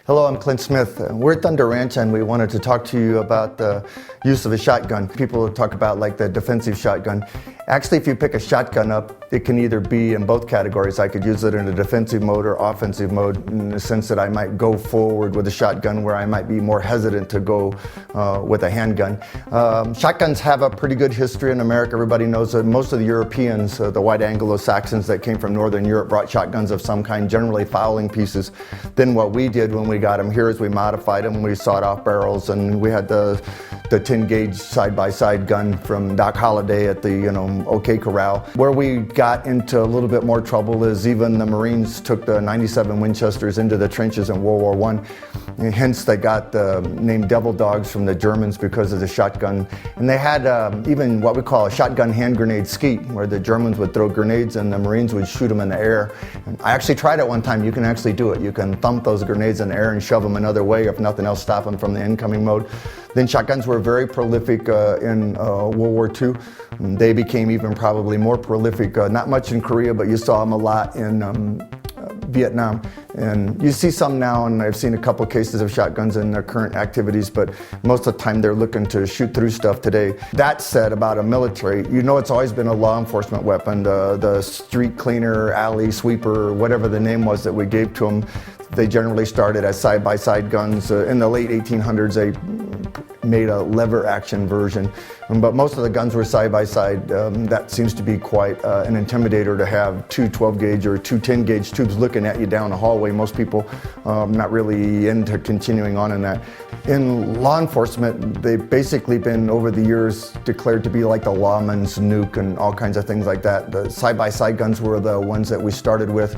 Hello, I'm Clint Smith. We're at Thunder Ranch and we wanted to talk to you about the use of a shotgun. People talk about like the defensive shotgun. Actually, if you pick a shotgun up, it can either be in both categories. I could use it in a defensive mode or offensive mode, in the sense that I might go forward with a shotgun where I might be more hesitant to go with a handgun. Shotguns have a pretty good history in America. Everybody knows that most of the Europeans, the white Anglo-Saxons that came from Northern Europe, brought shotguns of some kind, generally fowling pieces. Then what we did when we got them here is we modified them. We sawed off barrels, and we had the 10-gauge side-by-side gun from Doc Holliday at the OK Corral. Where we got into a little bit more trouble is even the Marines took the 97 Winchesters into the trenches in World War I. And hence they got the name Devil Dogs from the Germans because of the shotgun. And they had even what we call a shotgun hand grenade skeet, where the Germans would throw grenades and the Marines would shoot them in the air. And I actually tried it one time. You can actually do it. You can thump those grenades in the air and shove them another way, if nothing else, stop them from the incoming mode. Then shotguns were very prolific in World War II. They became even probably more prolific, not much in Korea, but you saw them a lot in Vietnam. And you see some now, and I've seen a couple cases of shotguns in their current activities, but most of the time they're looking to shoot through stuff today. That said, about a military, it's always been a law enforcement weapon. The street cleaner, alley sweeper, whatever the name was that we gave to them, they generally started as side-by-side guns. In the late 1800s, they made a lever action version, but most of the guns were side-by-side. That seems to be quite an intimidator to have two 12-gauge or two 10-gauge tubes looking at you down the hallway. Most people not really into continuing on in that. In law enforcement, they've basically been, over the years, declared to be like the lawman's nuke and all kinds of things like that. The side-by-side guns were the ones that we started with.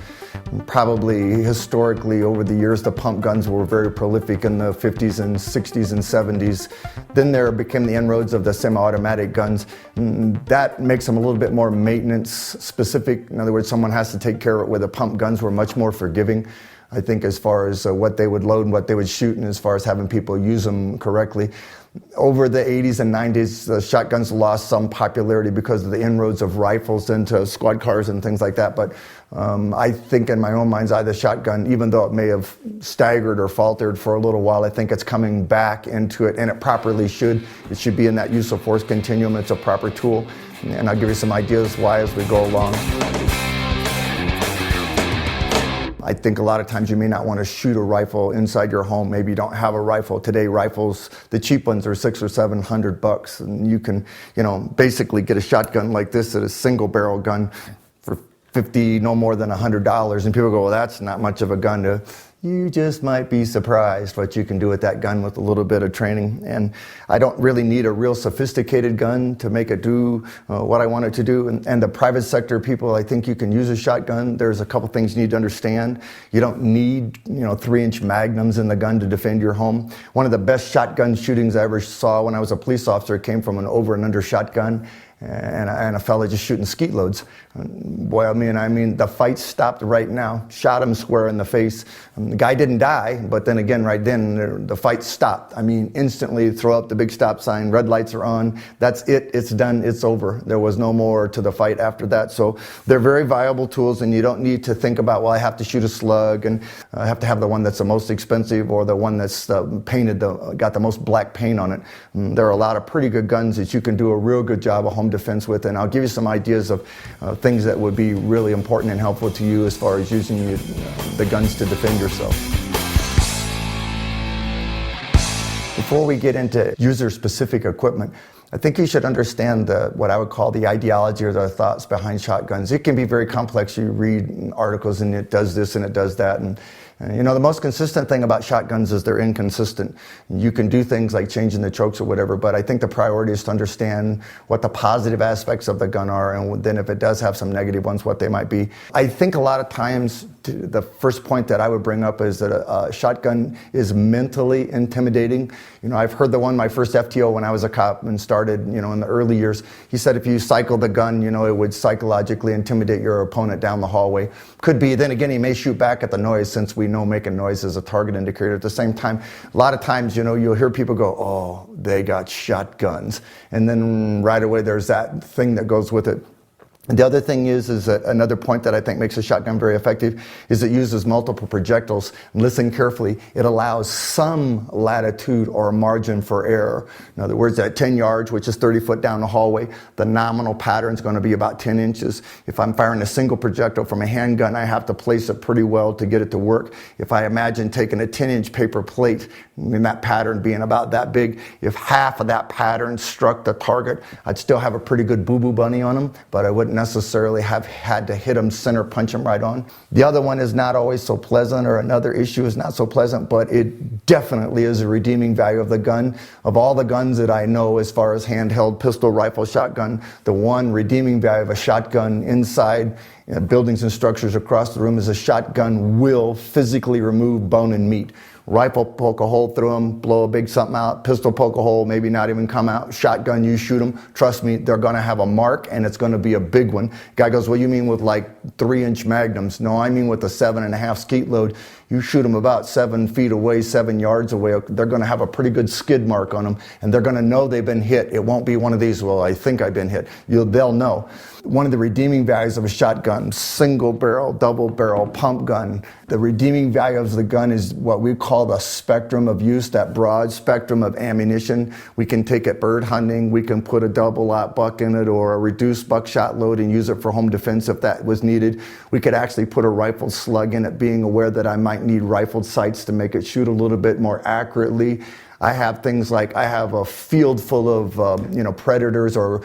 Probably historically over the years, the pump guns were very prolific in the 50s and 60s and 70s. Then there became the inroads of the semi-automatic guns. That makes them a little bit more maintenance specific. In other words, someone has to take care of it, where the pump guns were much more forgiving, I think, as far as what they would load and what they would shoot, and as far as having people use them correctly. Over the 80s and 90s, the shotguns lost some popularity because of the inroads of rifles into squad cars and things like that. But I think in my own mind's eye, the shotgun, even though it may have staggered or faltered for a little while, I think it's coming back into it, and it properly should. It should be in that use of force continuum. It's a proper tool. And I'll give you some ideas why as we go along. I think a lot of times you may not want to shoot a rifle inside your home. Maybe you don't have a rifle. Today, rifles, the cheap ones are $600 or $700, and you can, basically get a shotgun like this, at a single barrel gun, for $50, no more than $100. And people go, well, that's not much of a gun. You just might be surprised what you can do with that gun with a little bit of training. And I don't really need a real sophisticated gun to make it do what I want it to do. And the private sector people, I think you can use a shotgun. There's a couple things you need to understand. You don't need 3-inch magnums in the gun to defend your home. One of the best shotgun shootings I ever saw when I was a police officer came from an over and under shotgun. And a fella just shooting skeet loads. Boy, I mean, the fight stopped right now. Shot him square in the face. The guy didn't die, but then again, right then, the fight stopped. I mean, instantly throw up the big stop sign, red lights are on. That's it, it's done, it's over. There was no more to the fight after that. So they're very viable tools, and you don't need to think about, well, I have to shoot a slug, and I have to have the one that's the most expensive, or the one that's painted, got the most black paint on it. There are a lot of pretty good guns that you can do a real good job of home defense with, and I'll give you some ideas of things that would be really important and helpful to you as far as using the guns to defend yourself. Before we get into user-specific equipment, I think you should understand what I would call the ideology or the thoughts behind shotguns. It can be very complex. You read articles and it does this and it does that. And the most consistent thing about shotguns is they're inconsistent. You can do things like changing the chokes or whatever, but I think the priority is to understand what the positive aspects of the gun are, and then if it does have some negative ones, what they might be. I think a lot of times the first point that I would bring up is that a shotgun is mentally intimidating. I've heard the one, my first FTO when I was a cop and started, in the early years, he said if you cycle the gun, it would psychologically intimidate your opponent down the hallway. Could be, then again, he may shoot back at the noise, since we know making noise is a target indicator. At the same time, a lot of times, you'll hear people go, oh, they got shotguns. And then right away there's that thing that goes with it. The other thing is that another point that I think makes a shotgun very effective is it uses multiple projectiles. And listen carefully, it allows some latitude or margin for error. In other words, at 10 yards, which is 30 foot down the hallway, the nominal pattern is going to be about 10 inches. If I'm firing a single projectile from a handgun, I have to place it pretty well to get it to work. If I imagine taking a 10-inch paper plate, and that pattern being about that big, if half of that pattern struck the target, I'd still have a pretty good boo-boo bunny on them, but I wouldn't necessarily have had to hit them center, punch them right on. The other one is not always so pleasant, or another issue is not so pleasant, but it definitely is a redeeming value of the gun. Of all the guns that I know as far as handheld, pistol, rifle, shotgun, the one redeeming value of a shotgun inside buildings and structures across the room is a shotgun will physically remove bone and meat. Rifle, poke a hole through them, blow a big something out. Pistol, poke a hole, maybe not even come out. Shotgun, you shoot them. Trust me, they're going to have a mark, and it's going to be a big one. Guy goes, well, you mean with like 3-inch magnums? No, I mean with a 7.5 skeet load. You shoot them about 7 feet away, 7 yards away, they're going to have a pretty good skid mark on them, and they're going to know they've been hit. It won't be one of these, well, I think I've been hit. They'll know. One of the redeeming values of a shotgun, single barrel, double barrel, pump gun, the redeeming value of the gun is what we call the spectrum of use, that broad spectrum of ammunition. We can take it bird hunting, we can put a double-aught buck in it or a reduced buckshot load and use it for home defense if that was needed. We could actually put a rifled slug in it, being aware that I might need rifled sights to make it shoot a little bit more accurately. I have things like, I have a field full of predators or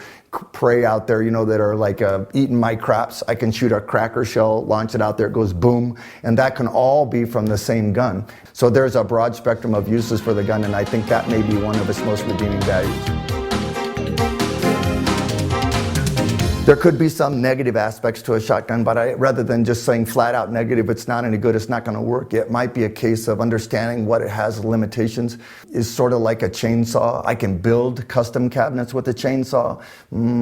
prey out there, that are like eating my crops. I can shoot a cracker shell, launch it out there, it goes boom, and that can all be from the same gun. So there's a broad spectrum of uses for the gun, and I think that may be one of its most redeeming values. There could be some negative aspects to a shotgun, but rather than just saying flat out negative, it's not any good, it's not going to work, it might be a case of understanding what it has limitations. Is sort of like a chainsaw. I can build custom cabinets with a chainsaw,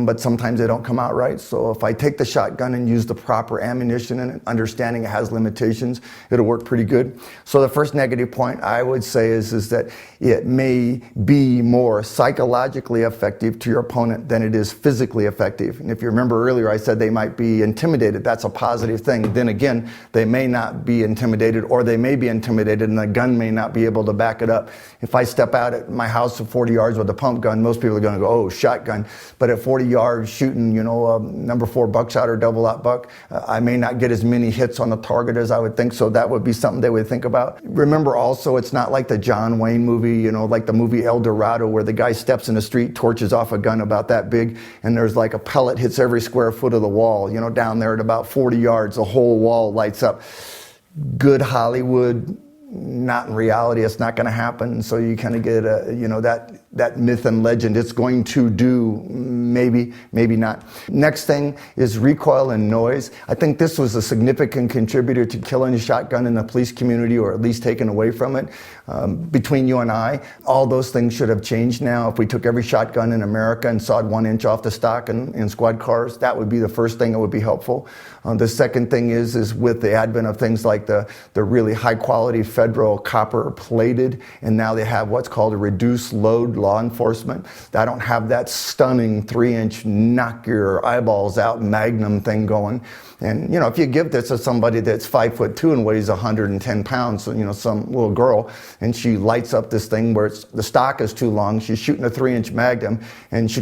but sometimes they don't come out right. So if I take the shotgun and use the proper ammunition and understanding it has limitations, it'll work pretty good. So the first negative point I would say is that it may be more psychologically effective to your opponent than it is physically effective. And if you remember earlier, I said they might be intimidated. That's a positive thing. Then again, they may not be intimidated, or they may be intimidated and the gun may not be able to back it up. If I step out at my house at 40 yards with a pump gun, most people are going to go, oh, shotgun. But at 40 yards shooting, number 4 buckshot or double-aught buck, I may not get as many hits on the target as I would think. So that would be something they would think about. Remember also, it's not like the John Wayne movie, like the movie El Dorado, where the guy steps in the street, torches off a gun about that big, and there's like a pellet hits every square foot of the wall, down there at about 40 yards, the whole wall lights up. Good Hollywood, not in reality, it's not going to happen. So you kind of get that myth and legend. It's going to do, maybe not. Next thing is recoil and noise. I think this was a significant contributor to killing a shotgun in the police community, or at least taken away from it. Between you and I, all those things should have changed now. If we took every shotgun in America and sawed 1 inch off the stock in squad cars, that would be the first thing that would be helpful. The second thing is with the advent of things like the really high quality federal copper plated, and now they have what's called a reduced load law enforcement. I don't have that stunning 3-inch knock your eyeballs out magnum thing going. And if you give this to somebody that's 5'2" and weighs 110 pounds, some little girl, and she lights up this thing where the stock is too long, she's shooting a 3-inch magnum, and she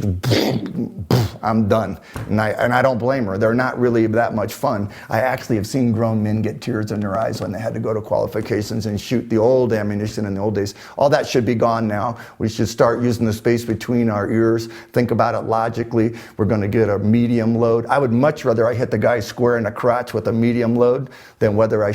I'm done. And I don't blame her. They're not really that much fun. I actually have seen grown men get tears in their eyes when they had to go to qualifications and shoot the old ammunition in the old days. All that should be gone now. We should start using the space between our ears. Think about it logically. We're going to get a medium load. I would much rather I hit the guy square in the crotch with a medium load than whether I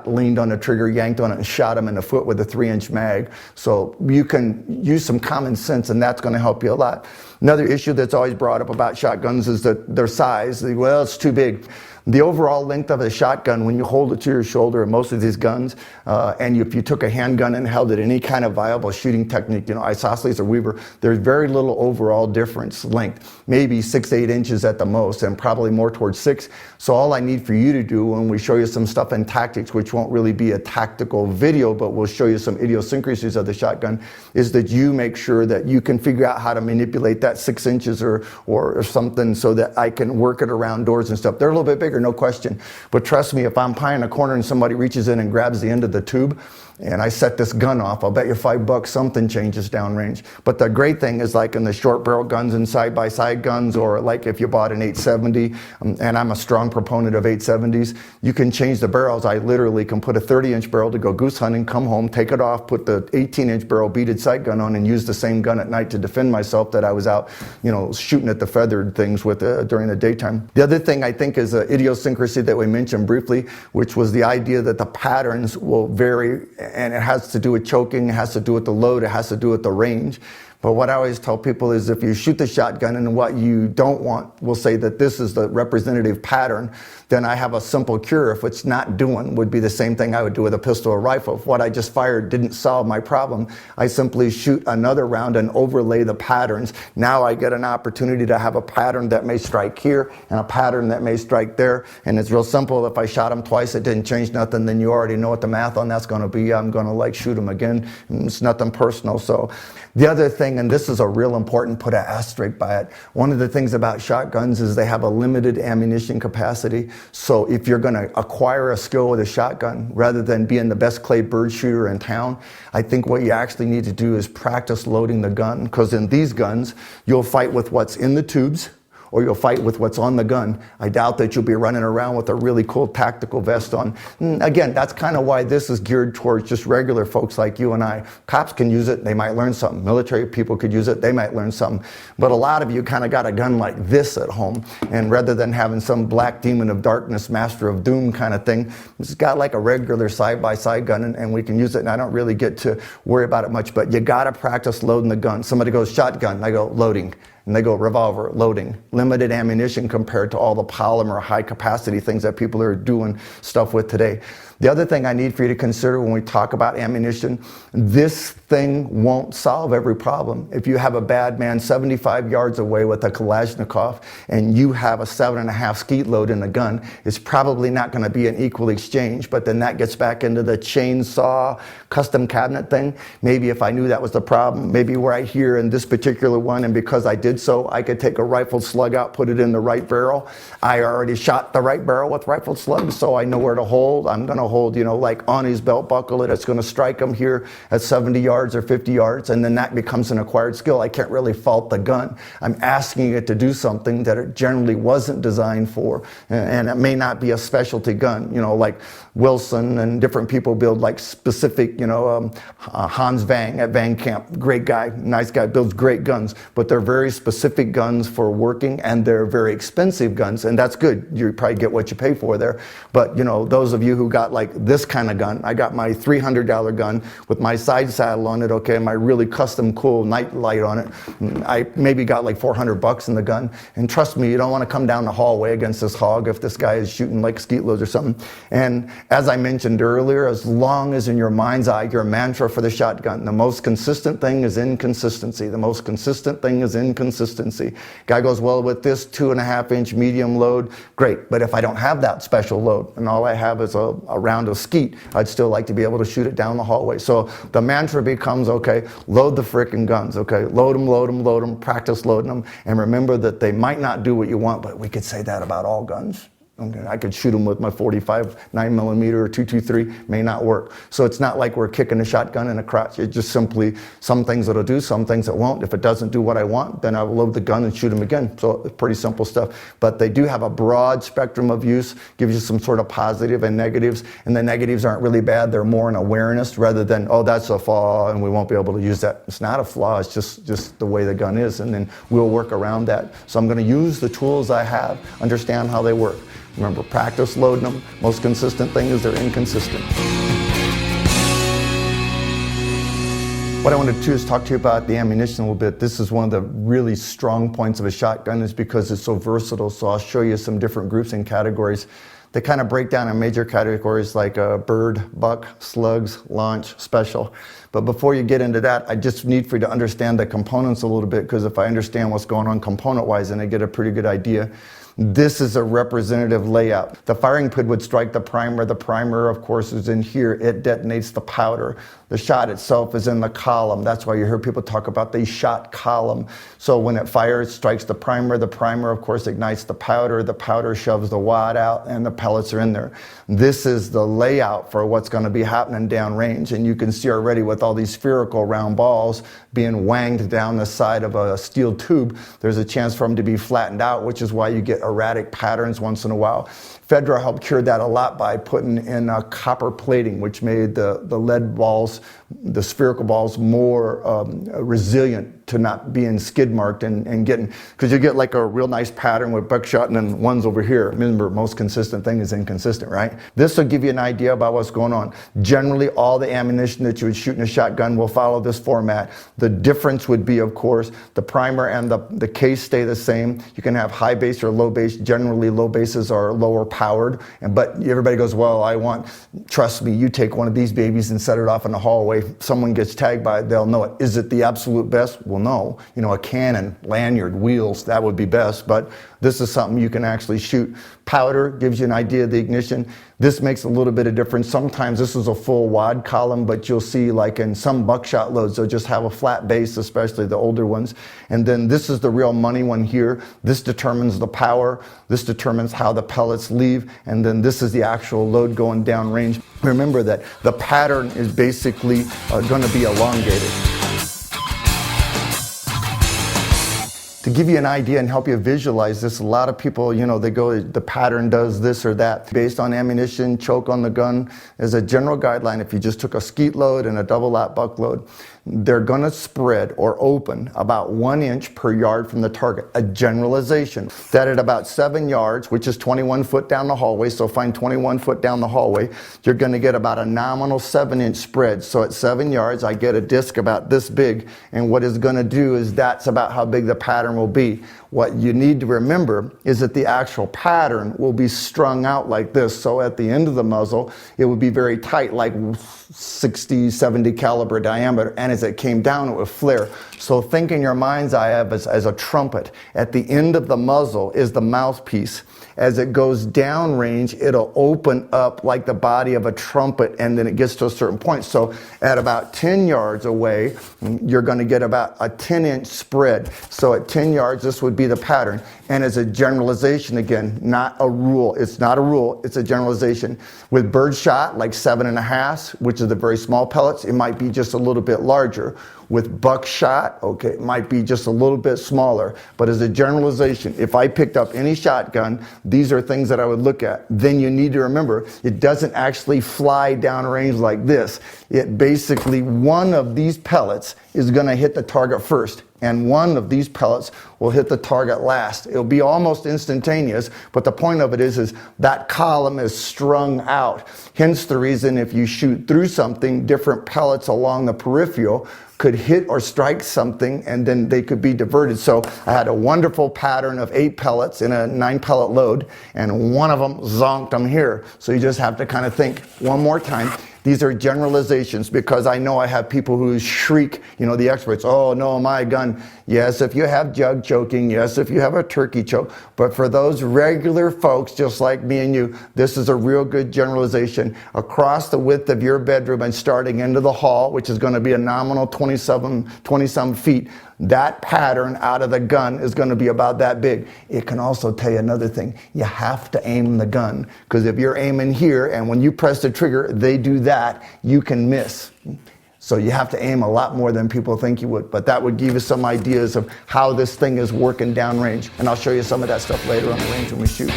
leaned on the trigger, yanked on it, and shot him in the foot with a 3-inch mag. So you can use some common sense, and that's going to help you a lot. Another issue that's always brought up about shotguns is that their size. Well, it's too big. The overall length of a shotgun, when you hold it to your shoulder, in most of these guns, and if you took a handgun and held it, any kind of viable shooting technique, isosceles or Weaver, there's very little overall difference length, maybe 6 to 8 inches at the most, and probably more towards 6. So all I need for you to do when we show you some stuff in tactics, which won't really be a tactical video, but we'll show you some idiosyncrasies of the shotgun, is that you make sure that you can figure out how to manipulate that 6 inches or something so that I can work it around doors and stuff. They're a little bit bigger, no question. But trust me, if I'm pie in a corner and somebody reaches in and grabs the end of the tube, and I set this gun off, I'll bet you $5 something changes downrange. But the great thing is, like in the short barrel guns and side-by-side guns, or like if you bought an 870, and I'm a strong proponent of 870s, you can change the barrels. I literally can put a 30-inch barrel to go goose hunting, come home, take it off, put the 18-inch barrel beaded sight gun on, and use the same gun at night to defend myself that I was out, shooting at the feathered things with during the daytime. The other thing I think is an idiosyncrasy that we mentioned briefly, which was the idea that the patterns will vary. And it has to do with choking, it has to do with the load, it has to do with the range. But what I always tell people is if you shoot the shotgun and what you don't want, we'll say that this is the representative pattern, then I have a simple cure. If it's not doing, would be the same thing I would do with a pistol or rifle. If what I just fired didn't solve my problem, I simply shoot another round and overlay the patterns. Now I get an opportunity to have a pattern that may strike here and a pattern that may strike there. And it's real simple. If I shot them twice, it didn't change nothing, then you already know what the math on that's going to be. I'm going to shoot them again. It's nothing personal. So the other thing, and this is a real important, put an asterisk by it. One of the things about shotguns is they have a limited ammunition capacity. So if you're going to acquire a skill with a shotgun, rather than being the best clay bird shooter in town, I think what you actually need to do is practice loading the gun. Because in these guns, you'll fight with what's in the tubes, or you'll fight with what's on the gun. I doubt that you'll be running around with a really cool tactical vest on. Again, that's kind of why this is geared towards just regular folks like you and I. Cops can use it, they might learn something. Military people could use it, they might learn something. But a lot of you kind of got a gun like this at home, and rather than having some black demon of darkness, master of doom kind of thing, it's got like a regular side-by-side gun, and we can use it, and I don't really get to worry about it much, but you gotta practice loading the gun. Somebody goes shotgun, I go loading. And they go revolver, loading, limited ammunition compared to all the polymer high capacity things that people are doing stuff with today. The other thing I need for you to consider when we talk about ammunition, this thing won't solve every problem. If you have a bad man 75 yards away with a Kalashnikov and you have a 7.5 skeet load in the gun, it's probably not going to be an equal exchange. But then that gets back into the chainsaw custom cabinet thing. Maybe if I knew that was the problem, maybe right here in this particular one, and because I did so, I could take a rifled slug out, put it in the right barrel. I already shot the right barrel with rifled slugs, so I know where to hold. I'm going to hold, like on his belt buckle it. It's going to strike him here at 70 yards or 50 yards, and then that becomes an acquired skill. I can't really fault the gun. I'm asking it to do something that it generally wasn't designed for, and it may not be a specialty gun, like Wilson and different people build like specific, Hans Vang at Vang Camp, great guy, nice guy, builds great guns, but they're very specific guns for working, and they're very expensive guns, and that's good. You probably get what you pay for there. But those of you who got like this kind of gun, I got my $300 gun with my side saddle on it, okay, my really custom cool night light on it. I maybe got like $400 in the gun, and trust me, you don't want to come down the hallway against this hog if this guy is shooting like skeet loads or something. And as I mentioned earlier, as long as in your mind's eye, your mantra for the shotgun, the most consistent thing is inconsistency. The most consistent thing is inconsistency. Guy goes, well, with this 2.5-inch medium load, great. But if I don't have that special load and all I have is a round of skeet, I'd still like to be able to shoot it down the hallway. So the mantra becomes, okay, load the frickin' guns, okay? Load them, load them, load them, practice loading them, and remember that they might not do what you want, but we could say that about all guns. Okay, I could shoot them with my 45 9mm or 223, may not work. So it's not like we're kicking a shotgun in the crotch. It's just simply some things it'll do, some things it won't. If it doesn't do what I want, then I'll load the gun and shoot them again. So it's pretty simple stuff. But they do have a broad spectrum of use, gives you some sort of positive and negatives. And the negatives aren't really bad. They're more an awareness rather than, oh, that's a flaw and we won't be able to use that. It's not a flaw. It's just the way the gun is. And then we'll work around that. So I'm going to use the tools I have, understand how they work. Remember, practice loading them. Most consistent thing is they're inconsistent. What I wanted to do is talk to you about the ammunition a little bit. This is one of the really strong points of a shotgun is because it's so versatile. So I'll show you some different groups and categories. They kind of break down in major categories like bird, buck, slugs, launch, special. But before you get into that, I just need for you to understand the components a little bit, because if I understand what's going on component-wise, then I get a pretty good idea. This is a representative layout. The firing pin would strike the primer. The primer, of course, is in here. It detonates the powder. The shot itself is in the column. That's why you hear people talk about the shot column. So when it fires, it strikes the primer. The primer, of course, ignites the powder. The powder shoves the wad out, and the pellets are in there. This is the layout for what's going to be happening downrange. And you can see already with all these spherical round balls being wanged down the side of a steel tube, there's a chance for them to be flattened out, which is why you get erratic patterns once in a while. Fedra helped cure that a lot by putting in copper plating, which made the lead balls, the spherical balls, more resilient to not being skid marked and getting, because you get like a real nice pattern with buckshot and then one's over here. Remember, most consistent thing is inconsistent, right? This will give you an idea about what's going on. Generally, all the ammunition that you would shoot in a shotgun will follow this format. The difference would be, of course, the primer and the case stay the same. You can have high base or low base. Generally, low bases are lower powered, but everybody goes, well, trust me, you take one of these babies and set it off in the hallway. Someone gets tagged by it, they'll know it. Is it the absolute best? Well, no. You know, a cannon, lanyard, wheels, that would be best, but this is something you can actually shoot. Powder gives you an idea of the ignition. This makes a little bit of difference. Sometimes this is a full wad column, but you'll see like in some buckshot loads, they'll just have a flat base, especially the older ones. And then this is the real money one here. This determines the power. This determines how the pellets leave. And then this is the actual load going downrange. Remember that the pattern is basically going to be elongated. To give you an idea and help you visualize this, a lot of people, they go, the pattern does this or that. Based on ammunition, choke on the gun, as a general guideline, if you just took a skeet load and a double lap buck load, they're going to spread or open about 1 inch per yard from the target. A generalization. That at about 7 yards, which is 21 foot down the hallway, so find 21 foot down the hallway, you're going to get about a nominal 7-inch spread. So at 7 yards, I get a disc about this big, and what it's going to do is that's about how big the pattern will be. What you need to remember is that the actual pattern will be strung out like this. So at the end of the muzzle, it would be very tight, like 60, 70 caliber diameter. And as it came down, it would flare. So think in your mind's eye of as a trumpet. At the end of the muzzle is the mouthpiece. As it goes downrange, it'll open up like the body of a trumpet, and then it gets to a certain point. So at about 10 yards away, you're going to get about a 10-inch spread. So at 10 yards, this would be the pattern. And as a generalization, again, not a rule. It's not a rule. It's a generalization. With bird shot, like 7.5, which is the very small pellets, it might be just a little bit larger. With buckshot, okay, it might be just a little bit smaller. But as a generalization, if I picked up any shotgun, these are things that I would look at. Then you need to remember, it doesn't actually fly downrange like this. It basically, one of these pellets is going to hit the target first, and one of these pellets will hit the target last. It'll be almost instantaneous, but the point of it is that column is strung out. Hence the reason if you shoot through something, different pellets along the peripheral could hit or strike something, and then they could be diverted. So I had a wonderful pattern of 8 pellets in a 9-pellet load, and one of them zonked them here. So you just have to kind of think one more time. These are generalizations, because I know I have people who shriek, the experts, oh no, my gun. Yes, if you have jug choking, yes, if you have a turkey choke, but for those regular folks just like me and you, this is a real good generalization. Across the width of your bedroom and starting into the hall, which is going to be a nominal 20-some feet, that pattern out of the gun is going to be about that big. It can also tell you another thing. You have to aim the gun, because if you're aiming here and when you press the trigger, they do that, you can miss. So you have to aim a lot more than people think you would. But that would give you some ideas of how this thing is working downrange. And I'll show you some of that stuff later on the range when we shoot.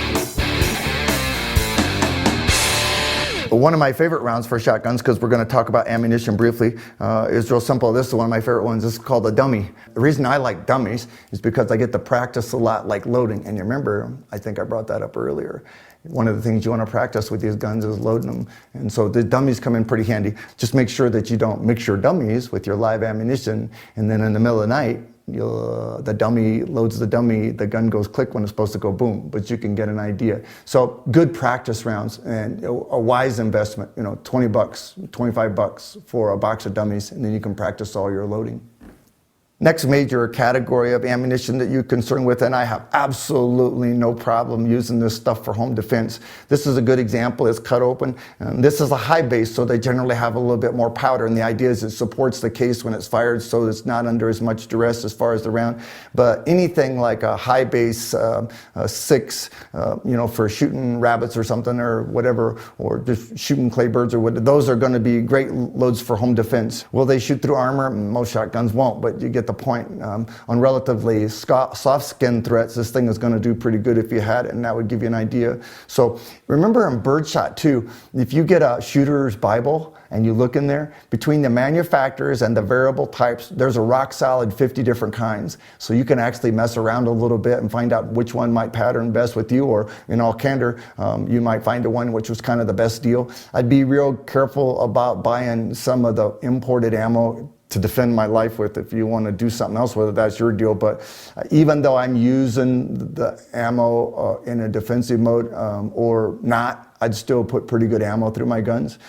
One of my favorite rounds for shotguns, because we're going to talk about ammunition briefly, is real simple. This is one of my favorite ones. This is called a dummy. The reason I like dummies is because I get to practice a lot like loading. And you remember, I think I brought that up earlier. One of the things you want to practice with these guns is loading them. And so the dummies come in pretty handy. Just make sure that you don't mix your dummies with your live ammunition, and then in the middle of the night, the dummy loads the dummy, the gun goes click when it's supposed to go boom, but you can get an idea. So good practice rounds and a wise investment, $20, $25 for a box of dummies, and then you can practice all your loading. Next major category of ammunition that you're concerned with, and I have absolutely no problem using this stuff for home defense. This is a good example. It's cut open. This is a high base, so they generally have a little bit more powder, and the idea is it supports the case when it's fired, so it's not under as much duress as far as the round. But anything like a high base 6, for shooting rabbits or something or whatever, or just shooting clay birds or what, those are going to be great loads for home defense. Will they shoot through armor? Most shotguns won't, but you get the point. On relatively soft skin threats, this thing is going to do pretty good if you had it, and that would give you an idea. So remember in birdshot too, if you get a shooter's Bible and you look in there, between the manufacturers and the variable types, there's a rock solid 50 different kinds. So you can actually mess around a little bit and find out which one might pattern best with you, or in all candor, you might find the one which was kind of the best deal. I'd be real careful about buying some of the imported ammo to defend my life with if you want to do something else, whether that's your deal. But even though I'm using the ammo in a defensive mode or not, I'd still put pretty good ammo through my guns.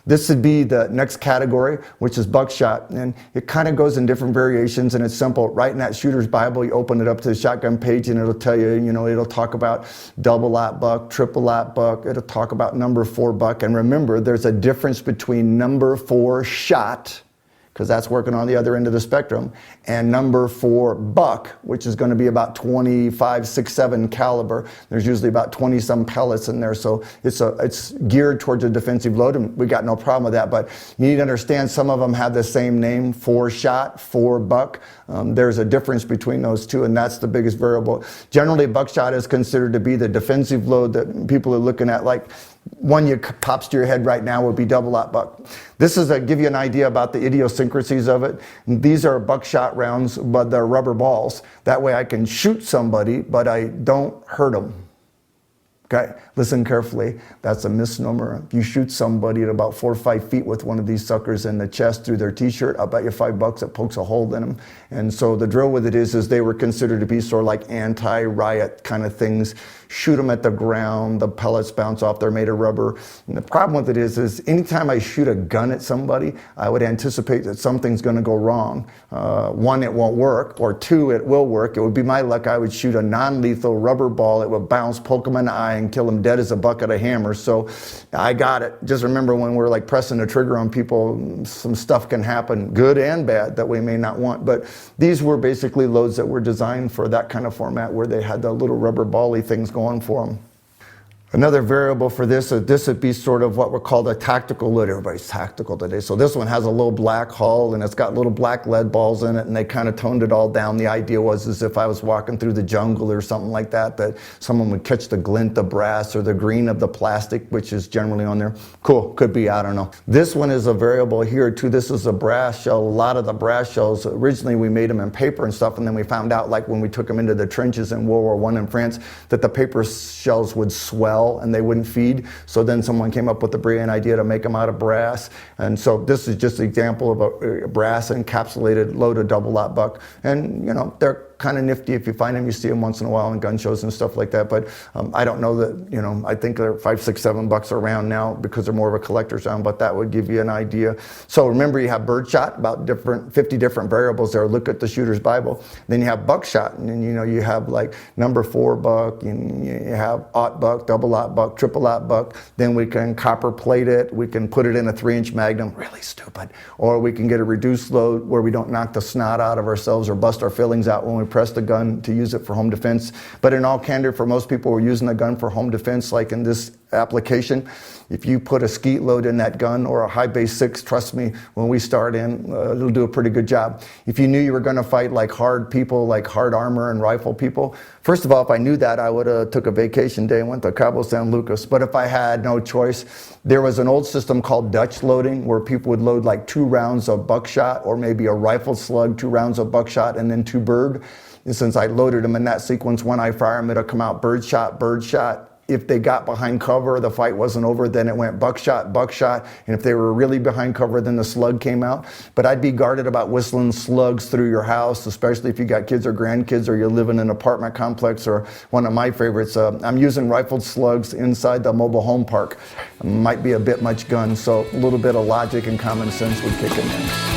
This would be the next category, which is buckshot. And it kind of goes in different variations, and it's simple. Right in that shooter's Bible, you open it up to the shotgun page, and it'll tell you, it'll talk about double aught buck, triple aught buck. It'll talk about number 4 buck. And remember, there's a difference between number 4 shot, because that's working on the other end of the spectrum, and number 4 buck, which is going to be about 25, 6, 7 caliber. There's usually about 20 some pellets in there, so it's geared towards a defensive load, and we got no problem with that. But you need to understand some of them have the same name, 4 shot, 4 buck. There's a difference between those two, and that's the biggest variable. Generally, buckshot is considered to be the defensive load that people are looking at. Like one you pops to your head right now would be double aught buck. This is to give you an idea about the idiosyncrasies of it. These are buckshot rounds, but they're rubber balls. That way I can shoot somebody, but I don't hurt them. Okay, listen carefully. That's a misnomer. If you shoot somebody at about 4 or 5 feet with one of these suckers in the chest through their t-shirt, I'll bet you $5 it pokes a hole in them. And so the drill with it is they were considered to be sort of like anti-riot kind of things. Shoot them at the ground, the pellets bounce off, they're made of rubber. And the problem with it is anytime I shoot a gun at somebody, I would anticipate that something's going to go wrong. 1, it won't work, or 2, it will work. It would be my luck I would shoot a non-lethal rubber ball, it would bounce, poke them in the eye, and kill them dead as a bucket of hammer. So I got it. Just remember, when we're like pressing the trigger on people, some stuff can happen, good and bad, that we may not want. But these were basically loads that were designed for that kind of format, where they had the little rubber bally things going for them. Another variable for this would be sort of what we're called a tactical load. Everybody's tactical today. So this one has a little black hull, and it's got little black lead balls in it, and they kind of toned it all down. The idea was as if I was walking through the jungle or something like that, that someone would catch the glint of brass or the green of the plastic, which is generally on there. Cool, could be, I don't know. This one is a variable here too. This is a brass shell. A lot of the brass shells, originally we made them in paper and stuff, and then we found out, like when we took them into the trenches in World War I in France, that the paper shells would swell and they wouldn't feed. So then someone came up with the brilliant idea to make them out of brass. And so this is just an example of a brass encapsulated loaded double aught buck. And they're kind of nifty if you find them. You see them once in a while in gun shows and stuff like that. But I don't know that, I think they're $5, $6, $7 around now because they're more of a collector's round, but that would give you an idea. So remember, you have birdshot, about 50 different variables there. Look at the shooter's Bible. Then you have buckshot, and then you have like number 4 buck, and you have aught buck, double aught buck, triple aught buck. Then we can copper plate it. We can put it in a 3-inch Magnum, really stupid. Or we can get a reduced load where we don't knock the snot out of ourselves or bust our fillings out when we press the gun to use it for home defense. But in all candor, for most people who are using a gun for home defense, like in this application, if you put a skeet load in that gun or a high base 6, trust me, when we start in, it'll do a pretty good job. If you knew you were going to fight like hard people, like hard armor and rifle people, first of all, if I knew that, I would have took a vacation day and went to Cabo San Lucas. But if I had no choice, there was an old system called Dutch loading, where people would load like 2 rounds of buckshot, or maybe a rifle slug, 2 rounds of buckshot, and then 2 bird. And since I loaded them in that sequence, when I fire them, it'll come out birdshot, birdshot, If they got behind cover, the fight wasn't over, then it went buckshot, buckshot. And if they were really behind cover, then the slug came out. But I'd be guarded about whistling slugs through your house, especially if you got kids or grandkids or you live in an apartment complex. Or one of my favorites, I'm using rifled slugs inside the mobile home park. Might be a bit much gun, so a little bit of logic and common sense would kick in there.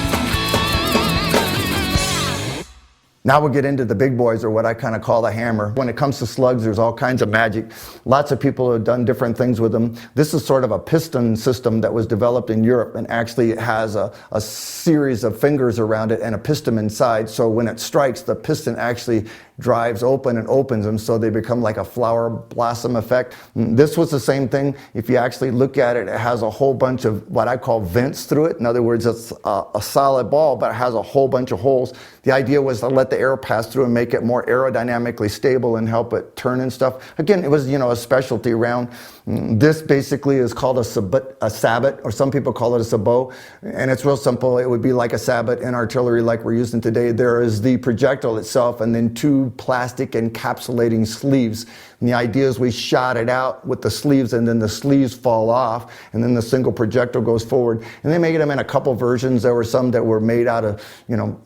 Now we'll get into the big boys, or what I kind of call the hammer. When it comes to slugs, there's all kinds of magic. Lots of people have done different things with them. This is sort of a piston system that was developed in Europe, and actually it has a series of fingers around it and a piston inside. So when it strikes, the piston actually drives open and opens them, so they become like a flower blossom effect. This was the same thing. If you actually look at it, it has a whole bunch of what I call vents through it. In other words, it's a solid ball, but it has a whole bunch of holes. The idea was to let the air pass through and make it more aerodynamically stable and help it turn and stuff. Again, it was, a specialty round. This basically is called a sabot, or some people call it a sabot, and it's real simple. It would be like a sabot in artillery like we're using today. There is the projectile itself and then two plastic encapsulating sleeves. And the idea is we shot it out with the sleeves, and then the sleeves fall off, and then the single projectile goes forward. And they made them in a couple versions. There were some that were made out of,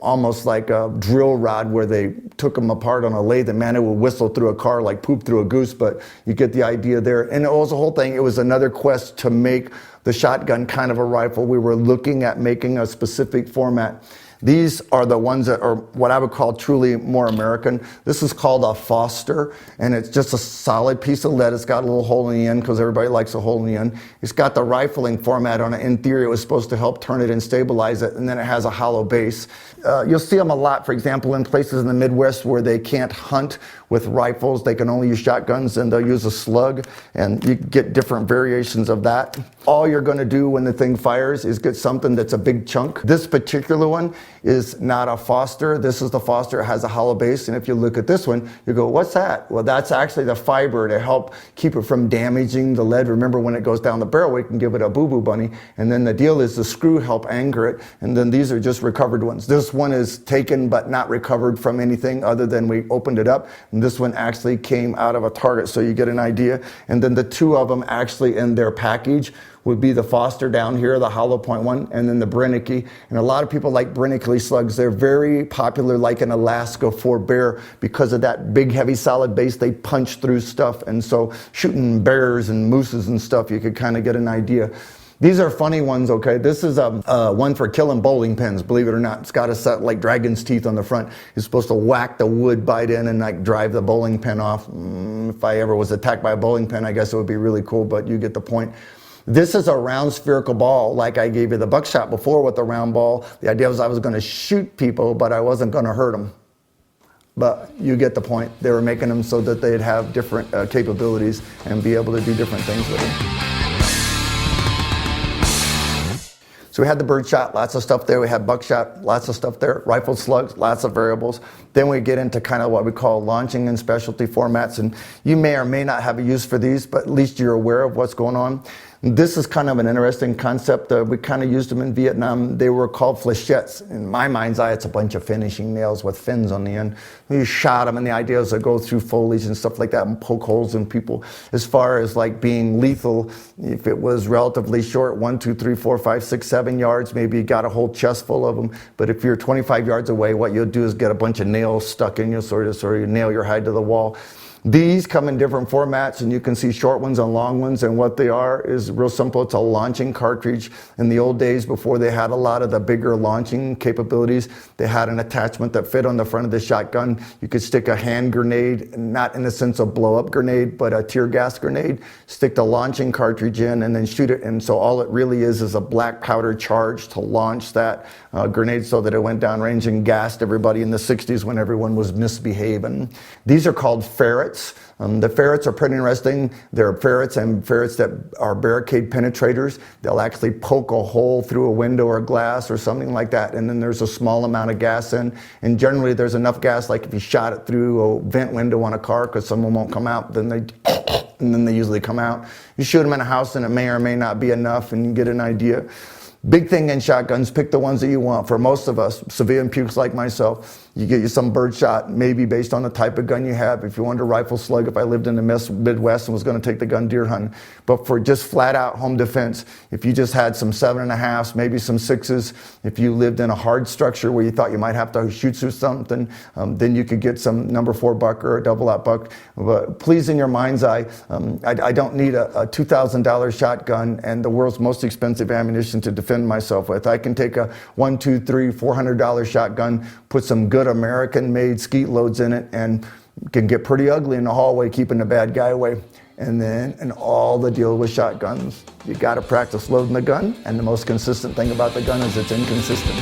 almost like a drill rod, where they took them apart on a lathe, and man, it would whistle through a car like poop through a goose, but you get the idea there. And it was a whole thing. It was another quest to make the shotgun kind of a rifle. We were looking at making a specific format. These are the ones that are what I would call truly more American. This is called a Foster, and it's just a solid piece of lead. It's got a little hole in the end because everybody likes a hole in the end. It's got the rifling format on it. In theory, it was supposed to help turn it and stabilize it, and then it has a hollow base. You'll see them a lot, for example, in places in the Midwest where they can't hunt with rifles. They can only use shotguns, and they'll use a slug, and you get different variations of that. All you're going to do when the thing fires is get something that's a big chunk. This particular one is not a Foster. This is the Foster. It has a hollow base, and if you look at this one, you go, what's that? Well, that's actually the fiber to help keep it from damaging the lead. Remember, when it goes down the barrel, we can give it a boo-boo bunny, and then the deal is the screw help anchor it, and then these are just recovered ones. This one is taken but not recovered from anything other than we opened it up, and this one actually came out of a target, so you get an idea. And then the two of them actually in their package would be the Foster down here, the hollow point one, and then the Brennecke. And a lot of people like Brennecke slugs. They're very popular, like in Alaska for bear, because of that big, heavy, solid base. They punch through stuff, and so shooting bears and mooses and stuff, you could kind of get an idea. These are funny ones, okay? This is one for killing bowling pins, believe it or not. It's got a set like dragon's teeth on the front. It's supposed to whack the wood, bite in, and like drive the bowling pin off. If I ever was attacked by a bowling pin, I guess it would be really cool, but you get the point. This is a round spherical ball, like I gave you the buckshot before with the round ball. The idea was I was going to shoot people, but I wasn't going to hurt them. But you get the point. They were making them so that they'd have different capabilities and be able to do different things with them. So we had the birdshot, lots of stuff there. We had buckshot, lots of stuff there. Rifled slugs, lots of variables. Then we get into kind of what we call launching and specialty formats. And you may or may not have a use for these, but at least you're aware of what's going on. This is kind of an interesting concept. We kind of used them in Vietnam. They were called flechettes. In my mind's eye, it's a bunch of finishing nails with fins on the end. You shot them, and the idea is to go through foliage and stuff like that and poke holes in people. As far as like being lethal, if it was relatively short, 1, 2, 3, 4, 5, 6, 7 yards, maybe you got a whole chest full of them. But if you're 25 yards away, what you'll do is get a bunch of nails stuck in you, sort of you nail your hide to the wall. These come in different formats, and you can see short ones and long ones, and what they are is real simple. It's a launching cartridge. In the old days, before they had a lot of the bigger launching capabilities, they had an attachment that fit on the front of the shotgun. You could stick a hand grenade, not in the sense of blow-up grenade, but a tear gas grenade, stick the launching cartridge in, and then shoot it. And so all it really is a black powder charge to launch that grenade so that it went downrange and gassed everybody in the 60s when everyone was misbehaving. These are called ferrets. The ferrets are pretty interesting. They're ferrets that are barricade penetrators. They'll actually poke a hole through a window or glass or something like that, and then there's a small amount of gas in. And generally there's enough gas, like if you shot it through a vent window on a car because someone won't come out, then they usually come out. You shoot them in a house and it may or may not be enough, and you get an idea. Big thing in shotguns, pick the ones that you want. For most of us, civilian pukes like myself, you get you some birdshot, maybe based on the type of gun you have. If you wanted a rifle slug, if I lived in the Midwest and was going to take the gun deer hunting. But for just flat out home defense, if you just had some 7.5s, maybe some 6s, if you lived in a hard structure where you thought you might have to shoot through something, then you could get some number 4 buck or a double-aught buck. But please, in your mind's eye, I don't need a $2,000 shotgun and the world's most expensive ammunition to defend myself with. I can take a $100, $200, $300, $400 shotgun, put some good American-made skeet loads in it, and can get pretty ugly in the hallway keeping the bad guy away. And all the deal with shotguns, you got to practice loading the gun, and the most consistent thing about the gun is it's inconsistent.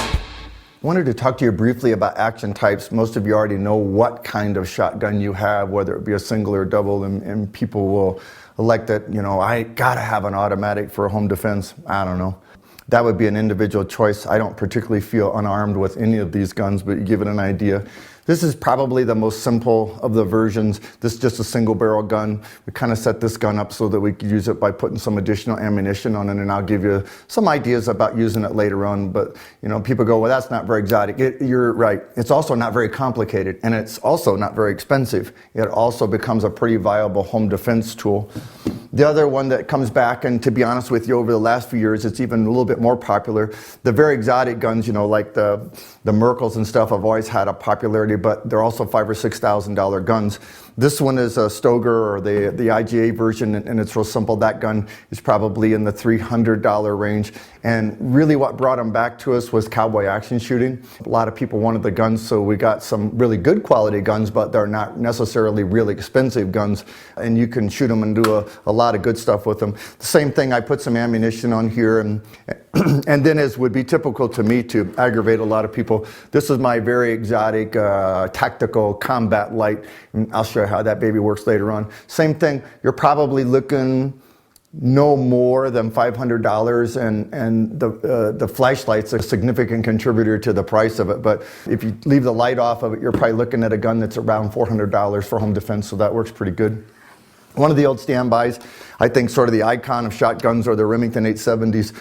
I wanted to talk to you briefly about action types. Most of you already know what kind of shotgun you have, whether it be a single or double, and people will elect that, I gotta have an automatic for home defense. I don't know. That would be an individual choice. I don't particularly feel unarmed with any of these guns, but you give it an idea. This is probably the most simple of the versions. This is just a single barrel gun. We kind of set this gun up so that we could use it by putting some additional ammunition on it, and I'll give you some ideas about using it later on. But people go, well, that's not very exotic. You're right. It's also not very complicated, and it's also not very expensive. It also becomes a pretty viable home defense tool. The other one that comes back, and to be honest with you, over the last few years, it's even a little bit more popular. The very exotic guns, like the Merkels and stuff, have always had a popularity, but they're also $5,000 or $6,000 guns. This one is a Stoger or the IGA version, and it's real simple. That gun is probably in the $300 range. And really what brought them back to us was cowboy action shooting. A lot of people wanted the guns, so we got some really good quality guns, but they're not necessarily really expensive guns. And you can shoot them and do a lot of good stuff with them. The same thing, I put some ammunition on here, and then, as would be typical to me to aggravate a lot of people, this is my very exotic tactical combat light. And I'll show you how that baby works later on. Same thing, you're probably looking no more than $500, and the flashlight's a significant contributor to the price of it. But if you leave the light off of it, you're probably looking at a gun that's around $400 for home defense, so that works pretty good. One of the old standbys, I think sort of the icon of shotguns, are the Remington 870s.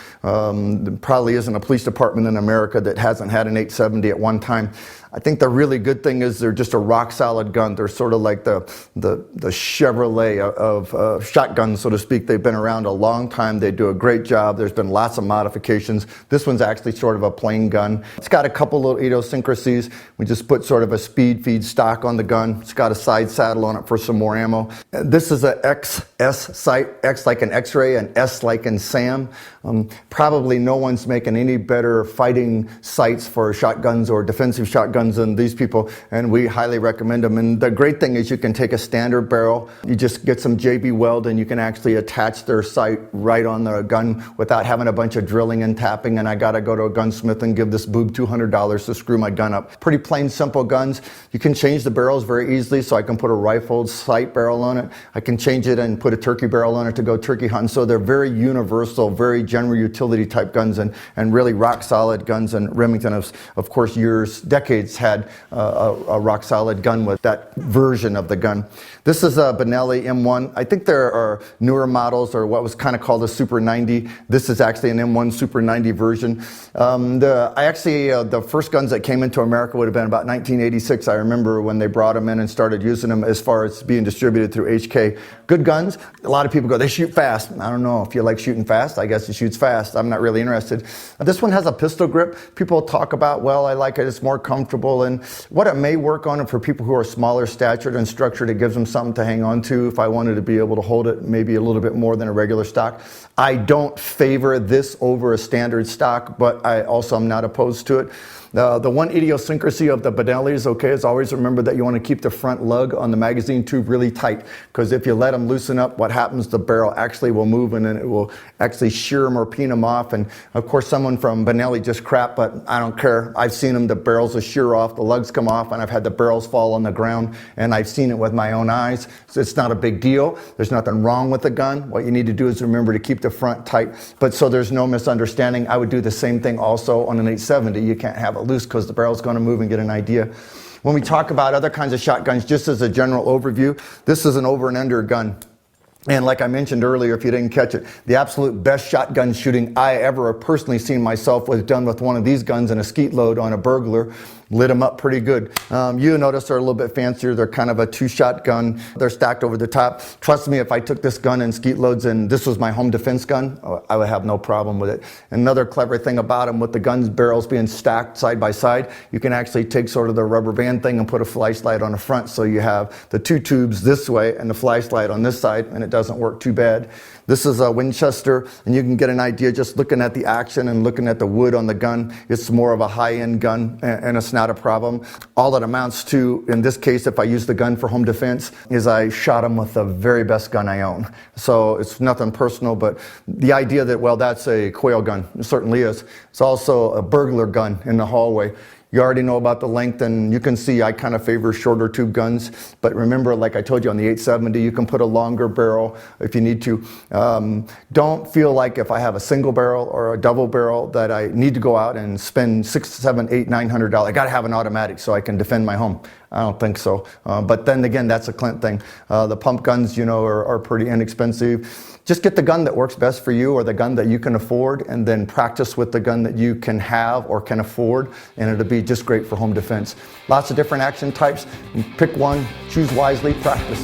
There probably isn't a police department in America that hasn't had an 870 at one time. I think the really good thing is they're just a rock solid gun. They're sort of like the Chevrolet of shotguns, so to speak. They've been around a long time. They do a great job. There's been lots of modifications. This one's actually sort of a plain gun. It's got a couple little idiosyncrasies. We just put sort of a speed feed stock on the gun. It's got a side saddle on it for some more ammo. This is a XS sight, X like an X-ray and S like in Sam. Probably no one's making any better fighting sights for shotguns or defensive shotguns than these people, and we highly recommend them. And the great thing is you can take a standard barrel, you just get some JB weld, and you can actually attach their sight right on the gun without having a bunch of drilling and tapping, and I gotta go to a gunsmith and give this boob $200 to screw my gun up. Pretty plain, simple guns. You can change the barrels very easily, so I can put a rifled sight barrel on it. I can change it and put a turkey barrel on it to go turkey hunting. So they're very universal, very general utility type guns, and really rock solid guns. And Remington has, of course, decades had a rock solid gun with that version of the gun. This is a Benelli M1. I think there are newer models, or what was kind of called a Super 90. This is actually an M1 Super 90 version. The first guns that came into America would have been about 1986. I remember when they brought them in and started using them as far as being distributed through HK. Good guns. A lot of people go, they shoot fast. I don't know if you like shooting fast. I guess it shoots fast. I'm not really interested. This one has a pistol grip. People talk about, well, I like it. It's more comfortable. And what it may work on for people who are smaller statured and structured, it gives them something to hang on to. If I wanted to be able to hold it maybe a little bit more than a regular stock. I don't favor this over a standard stock, but I also am not opposed to it. The one idiosyncrasy of the Benellis, is always remember that you want to keep the front lug on the magazine tube really tight, because if you let them loosen up, what happens, the barrel actually will move, and then it will actually shear them or peen them off. And of course, someone from Benelli just crap, but I don't care. I've seen them, the barrels will shear off, the lugs come off, and I've had the barrels fall on the ground, and I've seen it with my own eyes. So it's not a big deal. There's nothing wrong with the gun. What you need to do is remember to keep the front tight. But so there's no misunderstanding, I would do the same thing also on an 870. You can't have it loose because the barrel's going to move and get an idea. When we talk about other kinds of shotguns, just as a general overview, this is an over and under gun. And like I mentioned earlier, if you didn't catch it, the absolute best shotgun shooting I ever personally seen myself was done with one of these guns in a skeet load on a burglar. Lit them up pretty good. You notice they're a little bit fancier. They're kind of a 2-shot gun. They're stacked over the top. Trust me, if I took this gun and skeet loads and this was my home defense gun, I would have no problem with it. Another clever thing about them, with the guns barrels being stacked side by side, you can actually take sort of the rubber band thing and put a flashlight on the front, so you have the 2 tubes this way and the flashlight on this side, and it doesn't work too bad. This is a Winchester, and you can get an idea just looking at the action and looking at the wood on the gun. It's more of a high-end gun, and it's not a problem. All it amounts to, in this case, if I use the gun for home defense, is I shot him with the very best gun I own. So it's nothing personal, but the idea that, well, that's a quail gun, it certainly is. It's also a burglar gun in the hallway. You already know about the length, and you can see I kind of favor shorter tube guns. But remember, like I told you on the 870, you can put a longer barrel if you need to. Don't feel like if I have a single barrel or a double barrel that I need to go out and spend $600, $700, $800, $900. I got to have an automatic so I can defend my home. I don't think so. But then again, that's a Clint thing. The pump guns, you know, are pretty inexpensive. Just get the gun that works best for you, or the gun that you can afford, and then practice with the gun that you can have or can afford, and it'll be just great for home defense. Lots of different action types. Pick one, choose wisely, practice.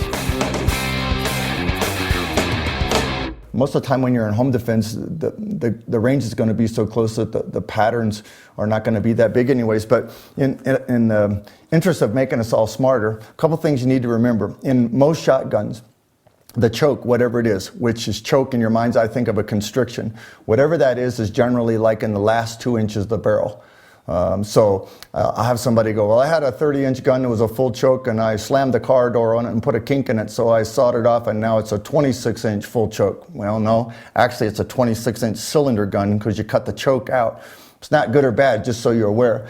Most of the time when you're in home defense, the range is going to be so close that the patterns are not going to be that big anyways. But in the interest of making us all smarter, a couple things you need to remember. In most shotguns, the choke, whatever it is, which is choke in your mind's eye, think of a constriction. Whatever that is generally like in the last 2 inches of the barrel. I have somebody go, well, I had a 30-inch gun, it was a full choke, and I slammed the car door on it and put a kink in it, so I sawed it off, and now it's a 26-inch full choke. Well, no, actually it's a 26-inch cylinder gun because you cut the choke out. It's not good or bad, just so you're aware.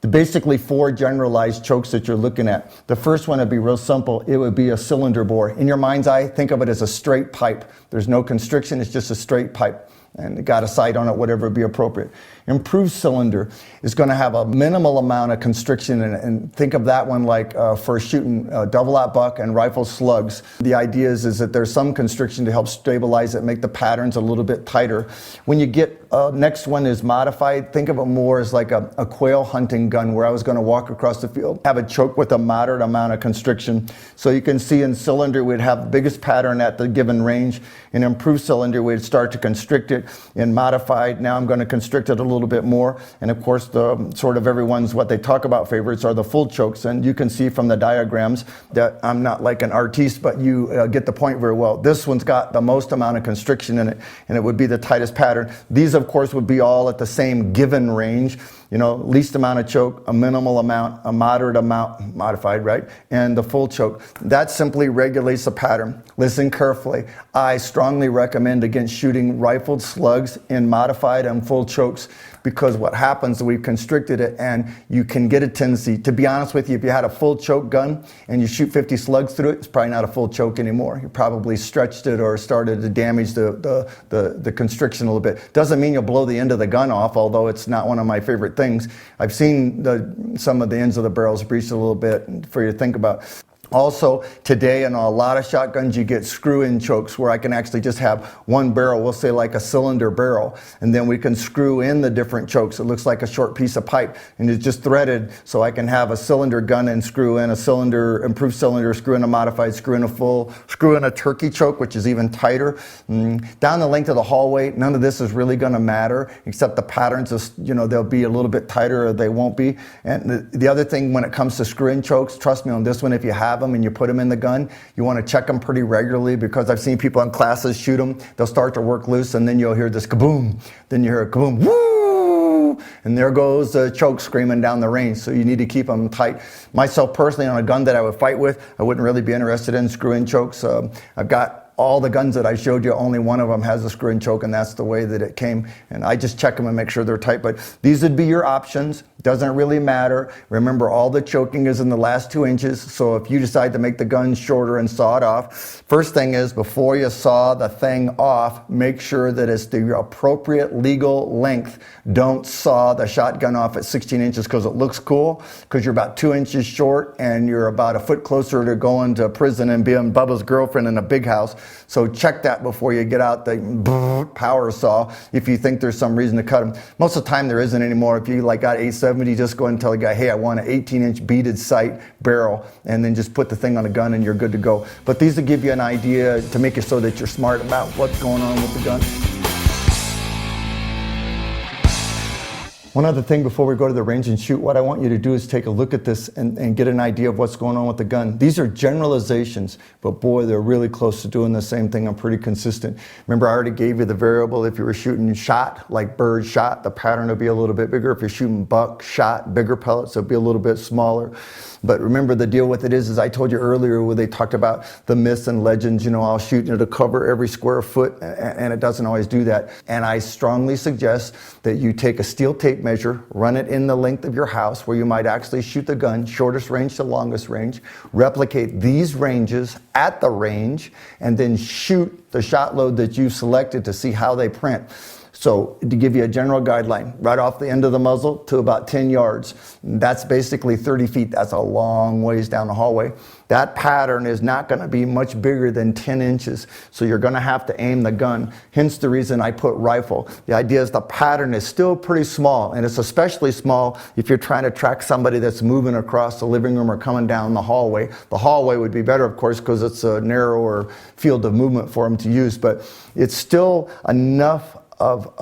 Basically 4 generalized chokes that you're looking at. The first one would be real simple. It would be a cylinder bore. In your mind's eye, think of it as a straight pipe. There's no constriction, it's just a straight pipe. And it got a sight on it, whatever would be appropriate. Improved cylinder is going to have a minimal amount of constriction in it. And think of that one like for shooting double-aught buck and rifle slugs. The idea is that there's some constriction to help stabilize it, make the patterns a little bit tighter. When you get next one is modified, think of it more as like a quail hunting gun where I was going to walk across the field, have a choke with a moderate amount of constriction. So you can see in cylinder we'd have the biggest pattern at the given range. In improved cylinder we'd start to constrict it. In modified, now I'm going to constrict it a little bit more. And of course, the sort of everyone's what they talk about favorites are the full chokes. And you can see from the diagrams that I'm not like an artiste, but you get the point very well. This one's got the most amount of constriction in it, and it would be the tightest pattern. These, of course, would be all at the same given range. You know, least amount of choke, a minimal amount, a moderate amount, modified, right? And the full choke. That simply regulates the pattern. Listen carefully. I strongly recommend against shooting rifled slugs in modified and full chokes, because what happens is we've constricted it and you can get a tendency, to be honest with you, if you had a full choke gun and you shoot 50 slugs through it, it's probably not a full choke anymore. You probably stretched it or started to damage the constriction a little bit. Doesn't mean you'll blow the end of the gun off, although it's not one of my favorite things. I've seen some of the ends of the barrels breached a little bit for you to think about. Also, today in a lot of shotguns, you get screw-in chokes where I can actually just have one barrel, we'll say like a cylinder barrel, and then we can screw in the different chokes. It looks like a short piece of pipe, and it's just threaded, so I can have a cylinder gun and screw in a cylinder, improved cylinder, screw in a modified, screw in a full, screw in a turkey choke, which is even tighter. Down the length of the hallway, none of this is really going to matter, except the patterns, they'll be a little bit tighter or they won't be. And the other thing when it comes to screw-in chokes, trust me on this one, if you have them and you put them in the gun, you want to check them pretty regularly, because I've seen people in classes shoot them, they'll start to work loose, and then you'll hear this kaboom, then you hear a kaboom, woo, and there goes the choke screaming down the range. So you need to keep them tight. Myself personally, on a gun that I would fight with, I wouldn't really be interested in screw-in chokes. I've got all the guns that I showed you, only one of them has a screw-in choke, and that's the way that it came. And I just check them and make sure they're tight. But these would be your options. Doesn't really matter. Remember, all the choking is in the last 2 inches. So if you decide to make the gun shorter and saw it off, first thing is, before you saw the thing off, make sure that it's the appropriate legal length. Don't saw the shotgun off at 16 inches because it looks cool, because you're about 2 inches short and you're about a foot closer to going to prison and being Bubba's girlfriend in a big house. So check that before you get out the power saw if you think there's some reason to cut them. Most of the time there isn't anymore. If you like got 870, just go and tell the guy, hey, I want an 18-inch beaded sight barrel, and then just put the thing on a gun and you're good to go. But these will give you an idea to make it so that you're smart about what's going on with the gun. One other thing before we go to the range and shoot, what I want you to do is take a look at this and get an idea of what's going on with the gun. These are generalizations, but boy, they're really close to doing the same thing. I'm pretty consistent. Remember, I already gave you the variable. If you were shooting shot, like bird shot, the pattern will be a little bit bigger. If you're shooting buck shot, bigger pellets, it'll be a little bit smaller. But remember, the deal with it is I told you earlier where they talked about the myths and legends, I'll shoot and it'll cover every square foot, and it doesn't always do that. And I strongly suggest that you take a steel tape measure, run it in the length of your house where you might actually shoot the gun, shortest range to longest range, replicate these ranges at the range, and then shoot the shot load that you've selected to see how they print. So to give you a general guideline, right off the end of the muzzle to about 10 yards, that's basically 30 feet. That's a long ways down the hallway. That pattern is not going to be much bigger than 10 inches. So you're going to have to aim the gun. Hence the reason I put rifle. The idea is the pattern is still pretty small, and it's especially small if you're trying to track somebody that's moving across the living room or coming down the hallway. The hallway would be better, of course, because it's a narrower field of movement for them to use, but it's still enough of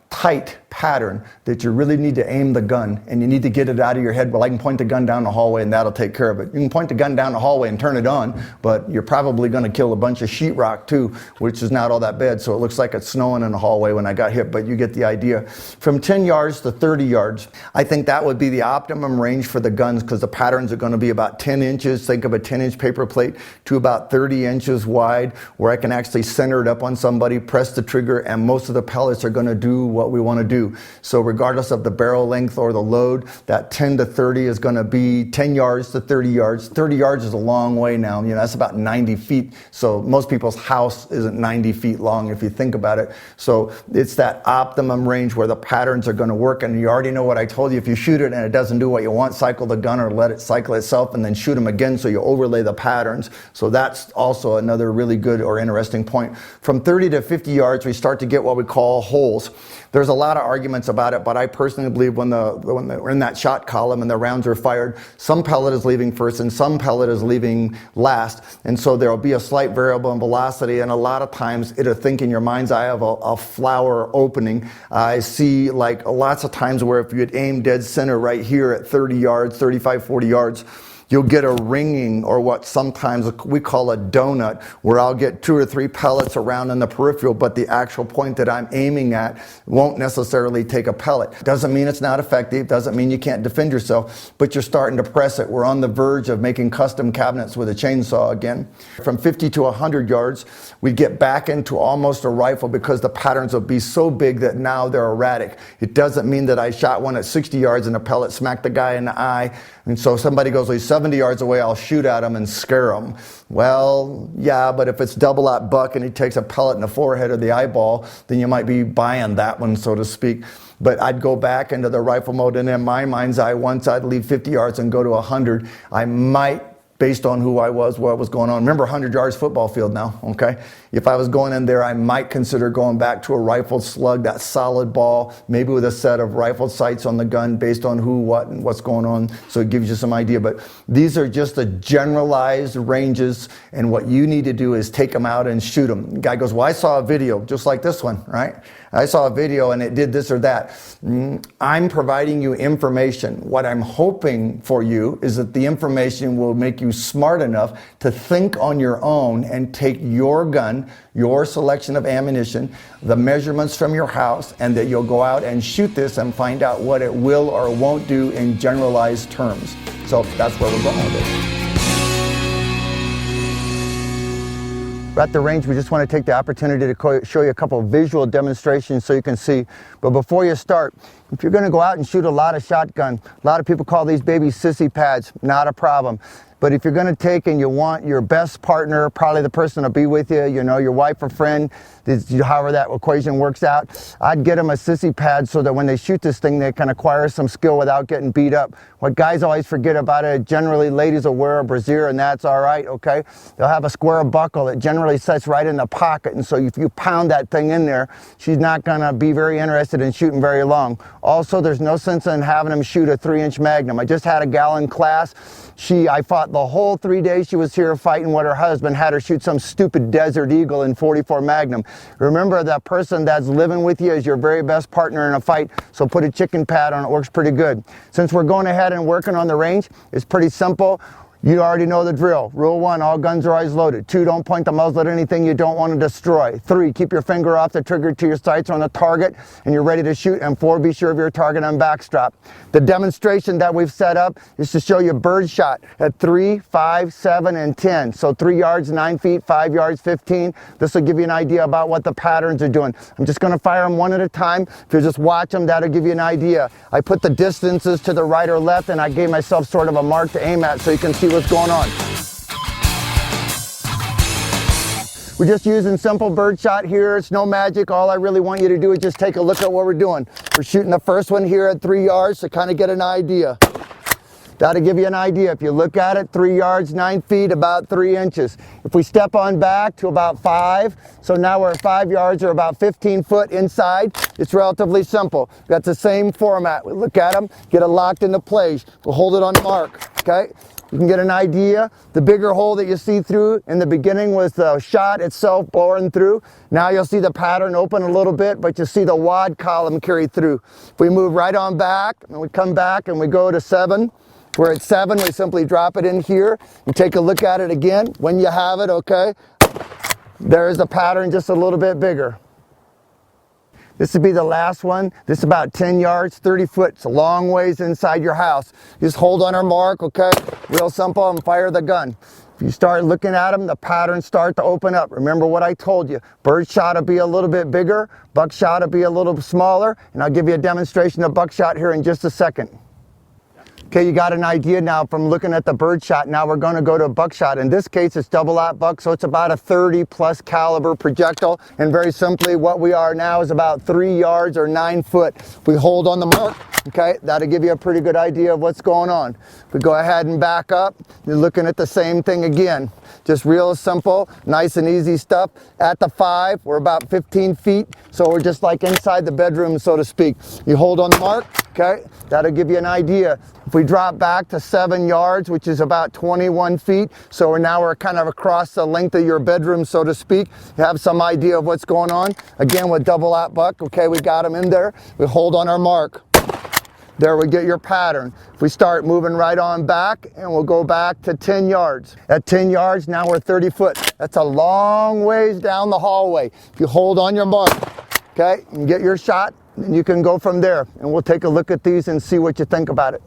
tight pattern that you really need to aim the gun, and you need to get it out of your head. Well, I can point the gun down the hallway and that'll take care of it. You can point the gun down the hallway and turn it on, but you're probably going to kill a bunch of sheetrock too, which is not all that bad. So it looks like it's snowing in the hallway when I got hit, but you get the idea. From 10 yards to 30 yards, I think that would be the optimum range for the guns, because the patterns are going to be about 10 inches. Think of a 10-inch paper plate to about 30 inches wide, where I can actually center it up on somebody, press the trigger, and most of the pellets are going to do what we want to do. So regardless of the barrel length or the load, that 10 to 30 is going to be 10 yards to 30 yards. 30 yards is a long way now. That's about 90 feet. So most people's house isn't 90 feet long if you think about it. So it's that optimum range where the patterns are going to work. And you already know what I told you. If you shoot it and it doesn't do what you want, cycle the gun or let it cycle itself and then shoot them again, so you overlay the patterns. So that's also another really good or interesting point. From 30 to 50 yards, we start to get what we call holes. There's a lot of arguments about it, but I personally believe when we're in that shot column and the rounds are fired, some pellet is leaving first and some pellet is leaving last. And so there'll be a slight variable in velocity, and a lot of times it'll think in your mind's eye of a flower opening. I see lots of times where if you had aimed dead center right here at 30 yards, 35, 40 yards, you'll get a ringing, or what sometimes we call a donut, where I'll get 2 or 3 pellets around in the peripheral, but the actual point that I'm aiming at won't necessarily take a pellet. Doesn't mean it's not effective, doesn't mean you can't defend yourself, but you're starting to press it. We're on the verge of making custom cabinets with a chainsaw again. From 50 to 100 yards, we get back into almost a rifle, because the patterns will be so big that now they're erratic. It doesn't mean that I shot one at 60 yards and a pellet smacked the guy in the eye, and so somebody goes, well, he's 70 yards away, I'll shoot at him and scare him. Well, yeah, but if it's double-aught buck and he takes a pellet in the forehead or the eyeball, then you might be buying that one, so to speak. But I'd go back into the rifle mode, and in my mind's eye, once I'd leave 50 yards and go to 100, I might, based on who I was, what was going on. Remember, 100 yards football field now, okay? If I was going in there, I might consider going back to a rifled slug, that solid ball, maybe with a set of rifled sights on the gun based on who, what, and what's going on. So it gives you some idea. But these are just the generalized ranges, and what you need to do is take them out and shoot them. The guy goes, well, I saw a video just like this one, right? I saw a video and it did this or that. I'm providing you information. What I'm hoping for you is that the information will make you smart enough to think on your own and take your gun, your selection of ammunition, the measurements from your house, and that you'll go out and shoot this and find out what it will or won't do in generalized terms. So that's where we're going with it. At the range, we just want to take the opportunity to show you a couple of visual demonstrations so you can see. But before you start, if you're going to go out and shoot a lot of shotgun, a lot of people call these babies sissy pads. Not a problem. But if you're going to take and you want your best partner, probably the person to be with you, you know, your wife or friend, however that equation works out, I'd get them a sissy pad so that when they shoot this thing, they can acquire some skill without getting beat up. What guys always forget about it, generally ladies will wear a brassiere and that's all right, okay? They'll have a square buckle that generally sits right in the pocket, and so if you pound that thing in there, she's not going to be very interested in shooting very long. Also, there's no sense in having them shoot a 3-inch Magnum. I just had a gal in class. I fought the whole 3 days she was here fighting with her husband, had her shoot some stupid Desert Eagle in 44 Magnum. Remember, that person that's living with you is your very best partner in a fight, so put a chicken pad on it, works pretty good. Since we're going ahead and working on the range, it's pretty simple. You already know the drill. Rule 1, all guns are always loaded. 2, don't point the muzzle at anything you don't want to destroy. 3, keep your finger off the trigger till your sights are on the target and you're ready to shoot. And 4, be sure of your target on backstrap. The demonstration that we've set up is to show you bird shot at 3, 5, 7, and 10. So 3 yards, 9 feet, 5 yards, 15. This will give you an idea about what the patterns are doing. I'm just going to fire them one at a time. If you just watch them, that'll give you an idea. I put the distances to the right or left, and I gave myself sort of a mark to aim at so you can see what's going on. We're just using simple bird shot here. It's no magic. All I really want you to do is just take a look at what we're doing. We're shooting the first one here at 3 yards to kind of get an idea. That'll give you an idea. If you look at it, 3 yards, 9 feet, about 3 inches. If we step on back to about 5, so now we're at 5 yards or about 15 foot inside, it's relatively simple. We've got the same format. We look at them, get it locked into place. We'll hold it on mark, okay? You can get an idea. The bigger hole that you see through in the beginning was the shot itself boring through. Now you'll see the pattern open a little bit, but you see the wad column carry through. If we move right on back, and we come back and we go to 7, we're at 7, we simply drop it in here. You take a look at it again. When you have it, okay, there's the pattern just a little bit bigger. This would be the last one. This is about 10 yards, 30 foot. It's a long ways inside your house. Just hold on our mark, okay? Real simple, and fire the gun. If you start looking at them, the patterns start to open up. Remember what I told you. Bird shot will be a little bit bigger. Buckshot will be a little smaller. And I'll give you a demonstration of buckshot here in just a second. Okay, you got an idea now from looking at the bird shot. Now we're going to go to a buckshot. In this case, it's double-aught buck, so it's about a 30-plus caliber projectile. And very simply, what we are now is about 3 yards or 9 foot. If we hold on the mark, okay, that'll give you a pretty good idea of what's going on. If we go ahead and back up, you're looking at the same thing again. Just real simple, nice and easy stuff. At the 5, we're about 15 feet, so we're just like inside the bedroom, so to speak. You hold on the mark, okay, that'll give you an idea. If we drop back to 7 yards, which is about 21 feet, so we're kind of across the length of your bedroom, so to speak, you have some idea of what's going on. Again, with double-aught buck, okay, we got them in there. We hold on our mark. There we get your pattern. If we start moving right on back, and we'll go back to 10 yards. At 10 yards, now we're 30 foot. That's a long ways down the hallway. If you hold on your mark, okay, and get your shot, and you can go from there. And we'll take a look at these and see what you think about it.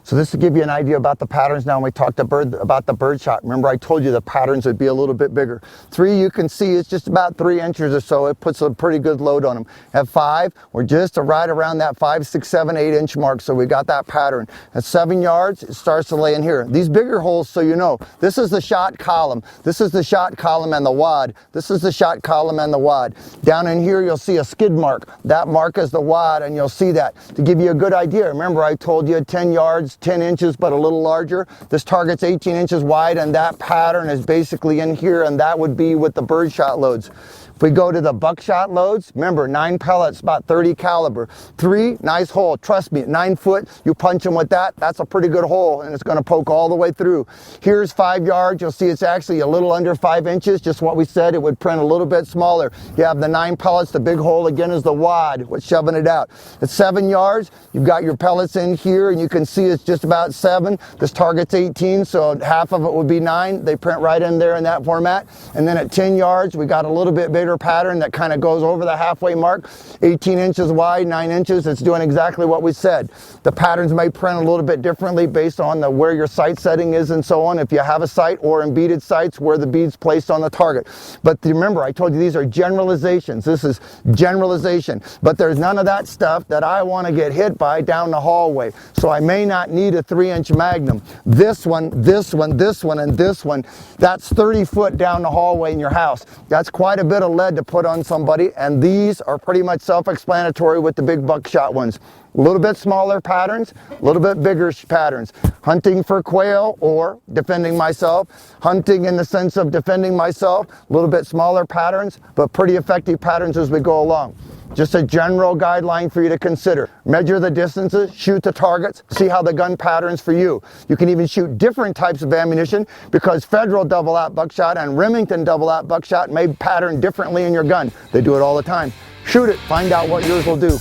So this will give you an idea about the patterns now when we talked about the bird shot. Remember I told you the patterns would be a little bit bigger. 3, you can see it's just about 3 inches or so. It puts a pretty good load on them. At 5, we're just right around that 5, 6, 7, 8 inch mark, so we got that pattern. At 7 yards, it starts to lay in here. These bigger holes, so you know, this is the shot column. This is the shot column and the wad. This is the shot column and the wad. Down in here, you'll see a skid mark. That mark is the wad, and you'll see that. To give you a good idea, remember I told you 10 yards, 10 inches, but a little larger. This target's 18 inches wide, and that pattern is basically in here, and that would be with the bird shot loads. If we go to the buckshot loads, remember 9 pellets, about 30 caliber. 3, nice hole. Trust me, 9 foot, you punch them with that, that's a pretty good hole, and it's going to poke all the way through. Here's 5 yards. You'll see it's actually a little under 5 inches, just what we said. It would print a little bit smaller. You have the 9 pellets. The big hole again is the wad, what's shoving it out. At 7 yards, you've got your pellets in here, and you can see it's just about 7. This target's 18, so half of it would be 9. They print right in there in that format. And then at 10 yards, we got a little bit bigger. straighter pattern that kind of goes over the halfway mark, 18 inches wide, 9 inches. It's doing exactly what we said. The patterns may print a little bit differently based on where your sight setting is and so on, if you have a sight, or in beaded sights where the bead's placed on the target. But remember, I told you these are generalizations. This is generalization. But there's none of that stuff that I want to get hit by down the hallway. So I may not need a 3-inch Magnum. This one, this one, this one, and this one, that's 30 foot down the hallway in your house. That's quite a bit of lead to put on somebody, and these are pretty much self-explanatory with the big buckshot ones. A little bit smaller patterns, a little bit bigger patterns. Hunting for quail or defending myself. Hunting in the sense of defending myself, a little bit smaller patterns, but pretty effective patterns as we go along. Just a general guideline for you to consider. Measure the distances, shoot the targets, see how the gun patterns for you. You can even shoot different types of ammunition because Federal double-aught buckshot and Remington double-aught buckshot may pattern differently in your gun. They do it all the time. Shoot it, find out what yours will do.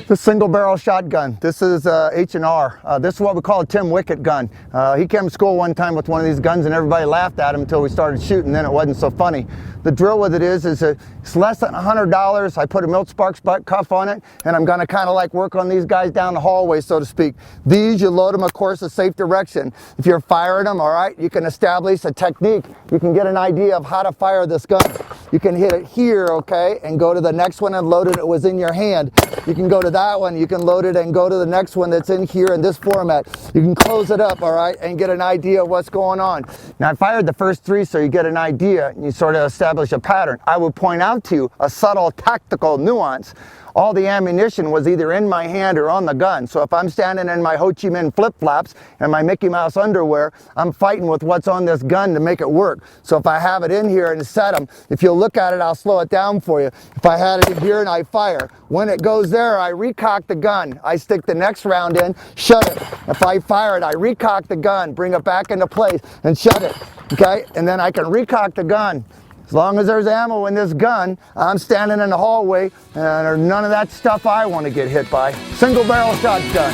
The single barrel shotgun. This is H&R. This is what we call a Tim Wickett gun. He came to school one time with one of these guns and everybody laughed at him until we started shooting, then it wasn't so funny. The drill with it is it's less than $100. I put a Milt Sparks butt cuff on it, and I'm gonna kind of like work on these guys down the hallway, so to speak. These, you load them, of course, a safe direction. If you're firing them, all right, you can establish a technique. You can get an idea of how to fire this gun. You can hit it here, okay, and go to the next one and load it. It was in your hand. You can go to that one, you can load it and go to the next one that's in here in this format. You can close it up, all right, and get an idea of what's going on. Now, I fired the first three so you get an idea and you sort of establish a pattern. I would point out to you a subtle tactical nuance. All the ammunition was either in my hand or on the gun. So if I'm standing in my Ho Chi Minh flip-flops and my Mickey Mouse underwear, I'm fighting with what's on this gun to make it work. So if I have it in here and set them, if you'll look at it, I'll slow it down for you. If I had it in here and I fire, when it goes there, I recock the gun. I stick the next round in, shut it. If I fire it, I recock the gun, bring it back into place and shut it, okay? And then I can recock the gun. As long as there's ammo in this gun, I'm standing in the hallway, and there's none of that stuff I want to get hit by. Single barrel shotgun.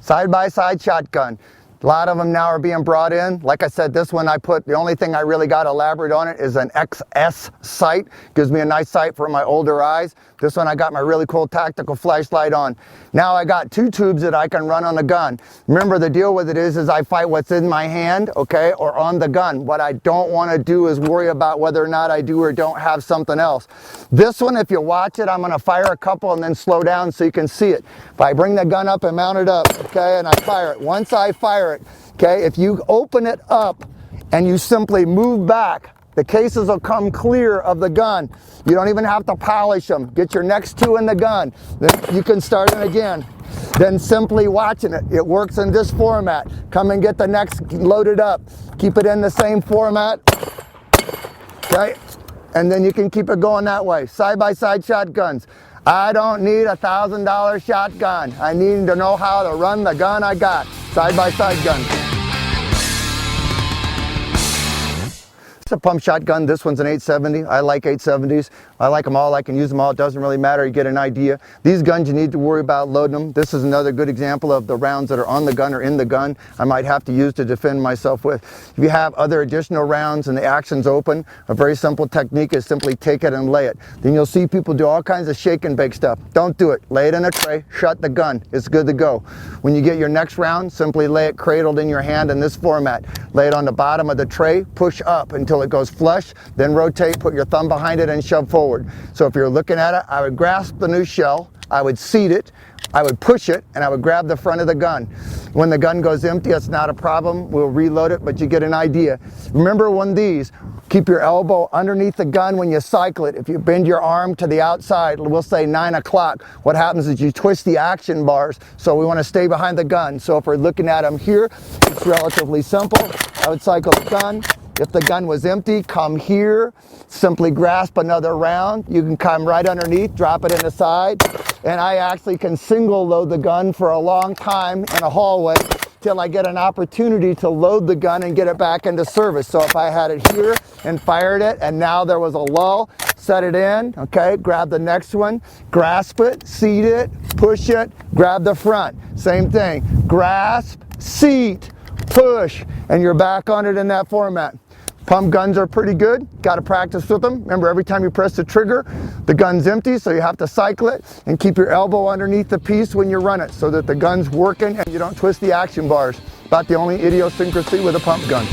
Side-by-side shotgun. A lot of them now are being brought in. Like I said, this one I put, the only thing I really got elaborate on it is an XS sight. Gives me a nice sight for my older eyes. This one I got my really cool tactical flashlight on. Now I got 2 tubes that I can run on the gun. Remember, the deal with it is I fight what's in my hand, okay, or on the gun. What I don't want to do is worry about whether or not I do or don't have something else. This one, if you watch it, I'm going to fire a couple and then slow down so you can see it. If I bring the gun up and mount it up, okay, and I fire it. Once I fire it, okay, if you open it up and you simply move back, the cases will come clear of the gun. You don't even have to polish them. Get your next 2 in the gun. Then you can start it again. Then simply watching it. It works in this format. Come and get the next loaded up. Keep it in the same format. Okay? And then you can keep it going that way. Side-by-side shotguns. I don't need a $1,000 shotgun. I need to know how to run the gun I got. Side-by-side gun. It's a pump shotgun. This one's an 870. I like 870s. I like them all. I can use them all. It doesn't really matter. You get an idea. These guns, you need to worry about loading them. This is another good example of the rounds that are on the gun or in the gun I might have to use to defend myself with. If you have other additional rounds and the action's open, a very simple technique is simply take it and lay it. Then you'll see people do all kinds of shake and bake stuff. Don't do it. Lay it in a tray. Shut the gun. It's good to go. When you get your next round, simply lay it cradled in your hand in this format. Lay it on the bottom of the tray. Push up until it goes flush. Then rotate. Put your thumb behind it and shove forward. So if you're looking at it, I would grasp the new shell, I would seat it, I would push it, and I would grab the front of the gun. When the gun goes empty, it's not a problem. We'll reload it, but you get an idea. Remember when these, keep your elbow underneath the gun when you cycle it. If you bend your arm to the outside, we'll say 9 o'clock, what happens is you twist the action bars, so we want to stay behind the gun. So if we're looking at them here, it's relatively simple. I would cycle the gun. If the gun was empty, come here, simply grasp another round. You can come right underneath, drop it in the side, and I actually can single load the gun for a long time in a hallway till I get an opportunity to load the gun and get it back into service. So if I had it here and fired it and now there was a lull, set it in, okay, grab the next one, grasp it, seat it, push it, grab the front. Same thing, grasp, seat, push, and you're back on it in that format. Pump guns are pretty good. Got to practice with them. Remember, every time you press the trigger, the gun's empty, so you have to cycle it and keep your elbow underneath the piece when you run it so that the gun's working and you don't twist the action bars. About the only idiosyncrasy with a pump gun.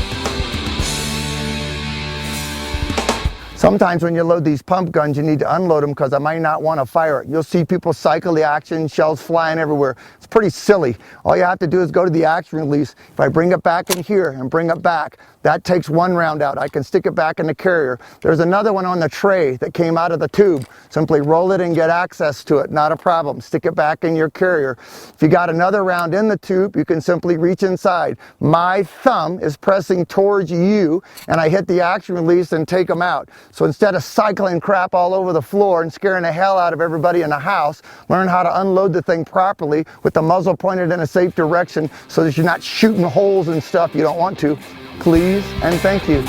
Sometimes when you load these pump guns, you need to unload them because I might not want to fire it. You'll see people cycle the action, shells flying everywhere. It's pretty silly. All you have to do is go to the action release. If I bring it back in here and bring it back, that takes one round out. I can stick it back in the carrier. There's another one on the tray that came out of the tube. Simply roll it and get access to it. Not a problem. Stick it back in your carrier. If you got another round in the tube, you can simply reach inside. My thumb is pressing towards you, and I hit the action release and take them out. So instead of cycling crap all over the floor and scaring the hell out of everybody in the house, learn how to unload the thing properly with the muzzle pointed in a safe direction so that you're not shooting holes and stuff you don't want to. Please and thank you.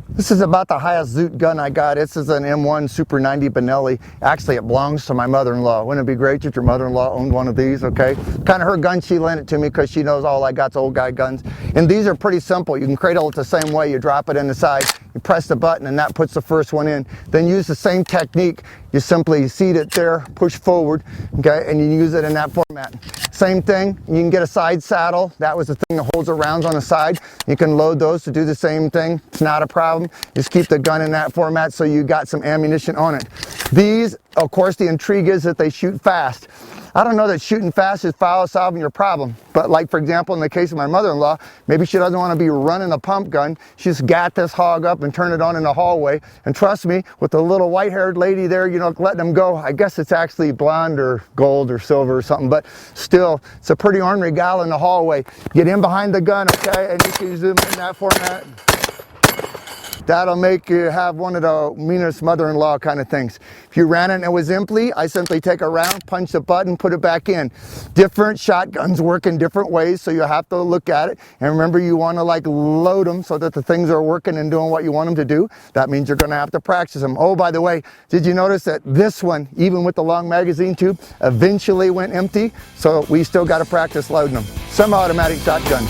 This is about the highest zoot gun I got. This is an M1 Super 90 Benelli. Actually, it belongs to my mother-in-law. Wouldn't it be great if your mother-in-law owned one of these, okay? Kind of her gun, she lent it to me because she knows all I got's old guy guns. And these are pretty simple. You can cradle it the same way. You drop it in the side, you press the button, and that puts the first one in. Then use the same technique. You simply seat it there, push forward, okay, and you use it in that format. Same thing, you can get a side saddle. That was the thing that holds the rounds on the side. You can load those to do the same thing. It's not a problem. Just keep the gun in that format so you got some ammunition on it. These, of course, the intrigue is that they shoot fast. I don't know that shooting fast is solving your problem, but like, for example, in the case of my mother-in-law, maybe she doesn't want to be running a pump gun. She just gat this hog up and turn it on in the hallway. And trust me, with the little white-haired lady there, you know, letting them go, I guess it's actually blonde or gold or silver or something, but still, it's a pretty ornery gal in the hallway. Get in behind the gun, okay, and you can zoom in that format. That'll make you have one of the meanest mother-in-law kind of things. If you ran it and it was empty, I simply take a round, punch the button, put it back in. Different shotguns work in different ways, so you have to look at it. And remember, you want to like load them so that the things are working and doing what you want them to do. That means you're going to have to practice them. Oh, by the way, did you notice that this one, even with the long magazine tube, eventually went empty? So we still got to practice loading them. Semi-automatic shotgun.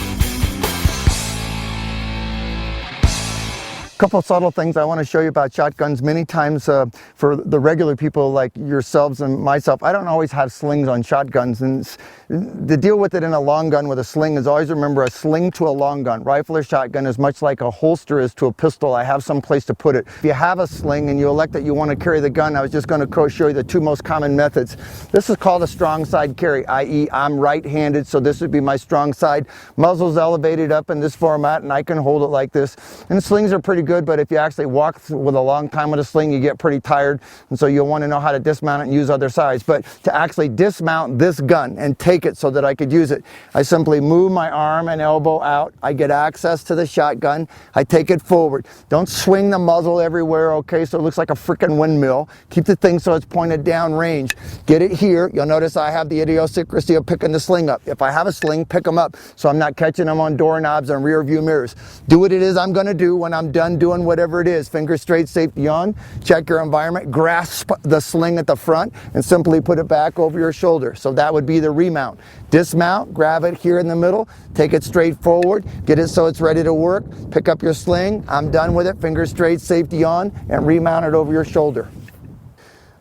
Couple subtle things I want to show you about shotguns. Many times for the regular people like yourselves and myself, I don't always have slings on shotguns, and the deal with it in a long gun with a sling is always remember a sling to a long gun. Rifle or shotgun is much like a holster is to a pistol. I have some place to put it. If you have a sling and you elect that you want to carry the gun, I was just going to show you the two most common methods. This is called a strong side carry, i.e. I'm right-handed, so this would be my strong side. Muzzle's elevated up in this format, and I can hold it like this. And slings are pretty good, but if you actually walk with a long time with a sling, you get pretty tired, and so you'll want to know how to dismount it and use other sides. But to actually dismount this gun and take it so that I could use it, I simply move my arm and elbow out. I get access to the shotgun. I take it forward. Don't swing the muzzle everywhere, okay, so it looks like a freaking windmill. Keep the thing so it's pointed down range. Get it here. You'll notice I have the idiosyncrasy of picking the sling up. If I have a sling, pick them up so I'm not catching them on doorknobs and rear view mirrors. Do what it is I'm going to do when I'm done doing whatever it is. Fingers straight, safety on. Check your environment. Grasp the sling at the front and simply put it back over your shoulder. So that would be the remount. Dismount, grab it here in the middle, take it straight forward, get it so it's ready to work, pick up your sling, I'm done with it, fingers straight, safety on, and remount it over your shoulder.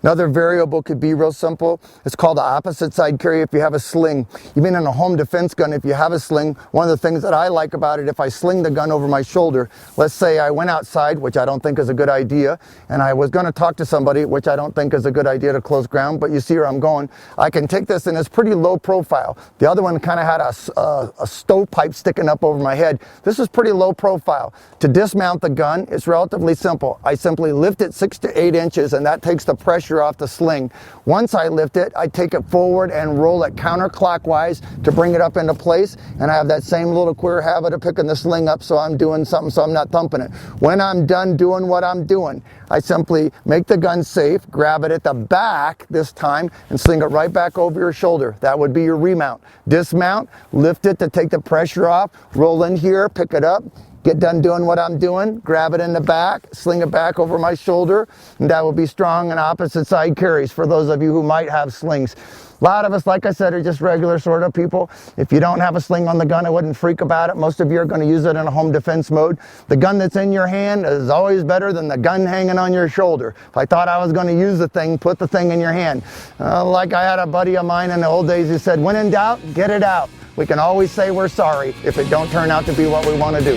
Another variable could be real simple. It's called the opposite side carry if you have a sling. Even in a home defense gun, if you have a sling, one of the things that I like about it, if I sling the gun over my shoulder, let's say I went outside, which I don't think is a good idea, and I was going to talk to somebody, which I don't think is a good idea to close ground, but you see where I'm going. I can take this and it's pretty low profile. The other one kind of had a stovepipe sticking up over my head. This is pretty low profile. To dismount the gun, it's relatively simple. I simply lift it 6 to 8 inches, and that takes the pressure off the sling. Once I lift it, I take it forward and roll it counterclockwise to bring it up into place, and I have that same little queer habit of picking the sling up so I'm doing something so I'm not thumping it. When I'm done doing what I'm doing, I simply make the gun safe, grab it at the back this time, and sling it right back over your shoulder. That would be your remount. Dismount, lift it to take the pressure off, roll in here, pick it up, get done doing what I'm doing, grab it in the back, sling it back over my shoulder, and that will be strong and opposite side carries for those of you who might have slings. A lot of us, like I said, are just regular sort of people. If you don't have a sling on the gun, I wouldn't freak about it. Most of you are going to use it in a home defense mode. The gun that's in your hand is always better than the gun hanging on your shoulder. If I thought I was going to use the thing, put the thing in your hand. Like I had a buddy of mine in the old days who said, when in doubt, get it out. We can always say we're sorry if it don't turn out to be what we want to do.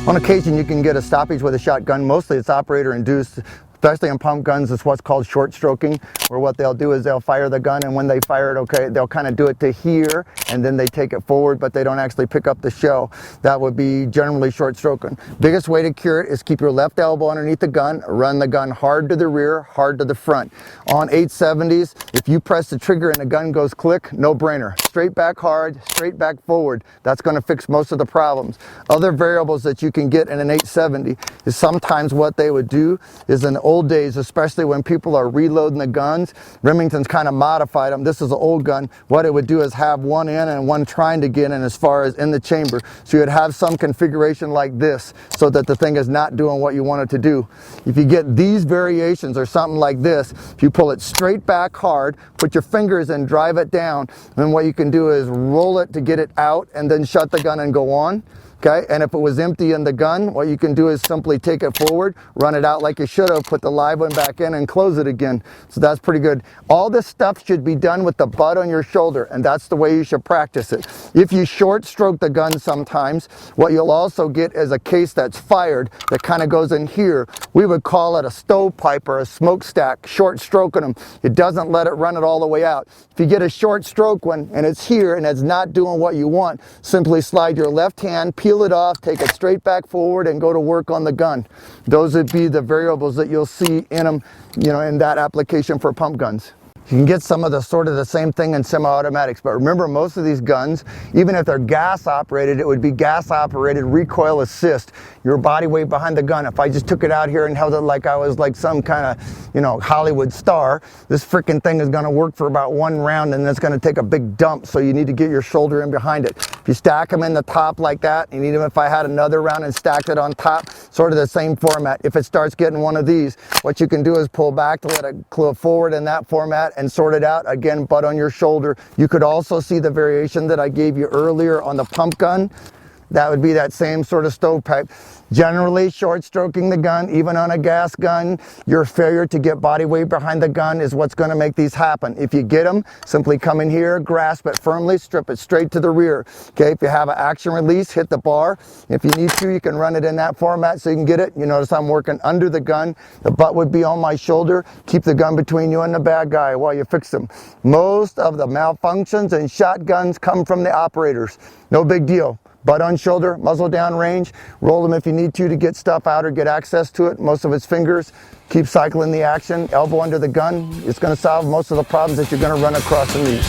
On occasion, you can get a stoppage with a shotgun. Mostly it's operator induced. Especially in pump guns, it's what's called short stroking, where what they'll do is they'll fire the gun, and when they fire it, okay, they'll kind of do it to here, and then they take it forward, but they don't actually pick up the shell. That would be generally short stroking. Biggest way to cure it is keep your left elbow underneath the gun, run the gun hard to the rear, hard to the front. On 870s, if you press the trigger and the gun goes click, no brainer. Straight back hard, straight back forward. That's going to fix most of the problems. Other variables that you can get in an 870 is sometimes what they would do is an old days, especially when people are reloading the guns, Remington's kind of modified them. This is an old gun. What it would do is have one in and one trying to get in as far as in the chamber. So you'd have some configuration like this so that the thing is not doing what you want it to do. If you get these variations or something like this, if you pull it straight back hard, put your fingers and drive it down, then what you can do is roll it to get it out and then shut the gun and go on. Okay, and if it was empty in the gun, what you can do is simply take it forward, run it out like you should have, put the live one back in and close it again. So that's pretty good. All this stuff should be done with the butt on your shoulder, and that's the way you should practice it. If you short stroke the gun sometimes, what you'll also get is a case that's fired that kind of goes in here. We would call it a stovepipe or a smokestack, short stroking them. It doesn't let it run it all the way out. If you get a short stroke one and it's here and it's not doing what you want, simply slide your left hand, peel it off, take it straight back forward, and go to work on the gun. Those would be the variables that you'll see in them, in that application for pump guns. You can get some of the sort of the same thing in semi-automatics, but remember, most of these guns, even if they're gas operated, it would be gas operated recoil assist. Your body weight behind the gun. If I just took it out here and held it like I was like some kind of, Hollywood star, this freaking thing is going to work for about one round, and it's going to take a big dump, so you need to get your shoulder in behind it. If you stack them in the top like that, and even if I had another round and stacked it on top, sort of the same format. If it starts getting one of these, what you can do is pull back to let it go forward in that format and sort it out. Again, butt on your shoulder. You could also see the variation that I gave you earlier on the pump gun. That would be that same sort of stovepipe. Generally, short stroking the gun, even on a gas gun, your failure to get body weight behind the gun is what's going to make these happen. If you get them, simply come in here, grasp it firmly, strip it straight to the rear. Okay, if you have an action release, hit the bar. If you need to, you can run it in that format so you can get it. You notice I'm working under the gun. The butt would be on my shoulder. Keep the gun between you and the bad guy while you fix them. Most of the malfunctions in shotguns come from the operators. No big deal. Butt on shoulder, muzzle down range, roll them if you need to get stuff out or get access to it. Most of it's fingers. Keep cycling the action, elbow under the gun. It's going to solve most of the problems that you're going to run across in these.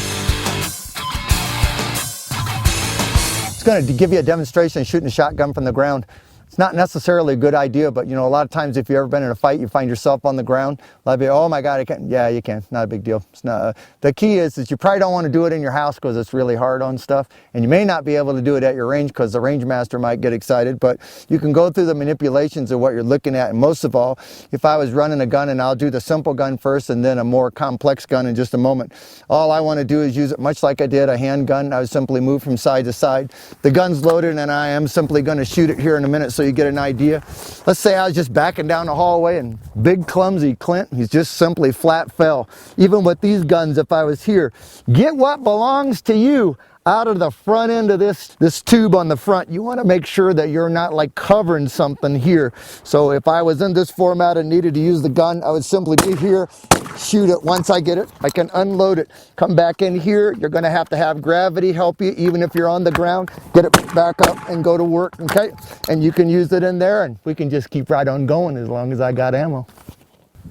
It's going to give you a demonstration of shooting a shotgun from the ground. It's not necessarily a good idea, but a lot of times if you've ever been in a fight, you find yourself on the ground. A lot of people, oh my God, I can't. Yeah, you can. Not a big deal. It's not. The key is that you probably don't want to do it in your house because it's really hard on stuff, and you may not be able to do it at your range because the range master might get excited. But you can go through the manipulations of what you're looking at. And most of all, if I was running a gun, and I'll do the simple gun first and then a more complex gun in just a moment. All I want to do is use it much like I did a handgun. I would simply move from side to side. The gun's loaded, and I am simply going to shoot it here in a minute so you get an idea. Let's say I was just backing down the hallway and big clumsy Clint, he's just simply flat fell. Even with these guns, if I was here, get what belongs to you out of the front end of this tube on the front. You want to make sure that you're not like covering something here. So if I was in this format and needed to use the gun, I would simply be here, shoot it. Once I get it, I can unload it, come back in here. You're going to have gravity help you, even if you're on the ground. Get it back up and go to work, okay? And you can use it in there, and we can just keep right on going as long as I got ammo.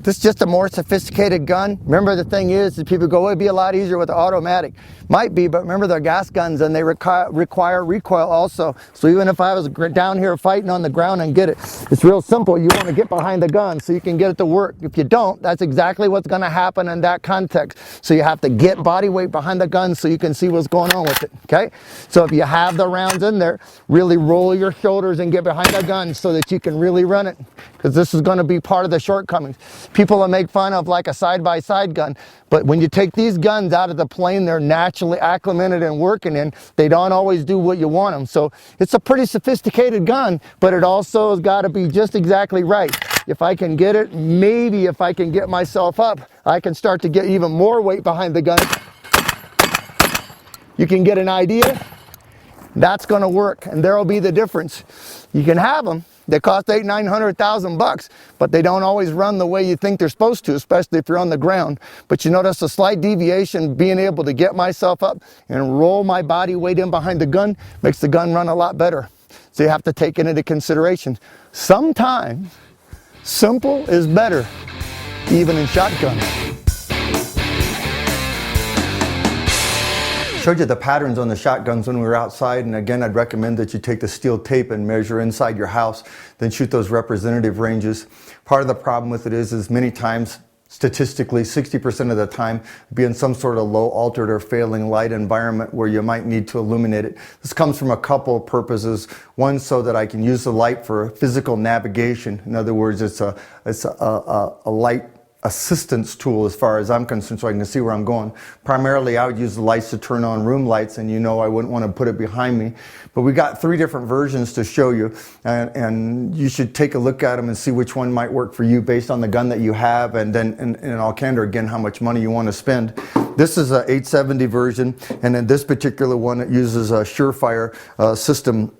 This is just a more sophisticated gun. Remember, the thing is that people go, it'd be a lot easier with the automatic. Might be, but remember, they're gas guns and they require recoil also. So even if I was down here fighting on the ground and get it, it's real simple. You want to get behind the gun so you can get it to work. If you don't, that's exactly what's going to happen in that context. So you have to get body weight behind the gun so you can see what's going on with it, okay? So if you have the rounds in there, really roll your shoulders and get behind the gun so that you can really run it, because this is going to be part of the shortcomings. People will make fun of like a side-by-side gun, but when you take these guns out of the plane they're naturally acclimated and working in, they don't always do what you want them. So it's a pretty sophisticated gun, but it also has got to be just exactly right. If I can get it, maybe if I can get myself up, I can start to get even more weight behind the gun. You can get an idea? That's going to work, and there'll be the difference. You can have them. They cost $800,000-900,000, but they don't always run the way you think they're supposed to, especially if you're on the ground. But you notice a slight deviation, being able to get myself up and roll my body weight in behind the gun makes the gun run a lot better. So you have to take it into consideration. Sometimes simple is better, even in shotguns. Showed you the patterns on the shotguns when we were outside, and again, I'd recommend that you take the steel tape and measure inside your house, then shoot those representative ranges. Part of the problem with it is many times, statistically 60% of the time, be in some sort of low altered or failing light environment where you might need to illuminate it. This comes from a couple of purposes. One, so that I can use the light for physical navigation. In other words, it's a light assistance tool as far as I'm concerned, so I can see where I'm going. Primarily, I would use the lights to turn on room lights, and you know I wouldn't want to put it behind me. But we got 3 different versions to show you, and you should take a look at them and see which one might work for you based on the gun that you have, and then in all candor, again, how much money you want to spend. This is a 870 version, and in this particular one, it uses a Surefire system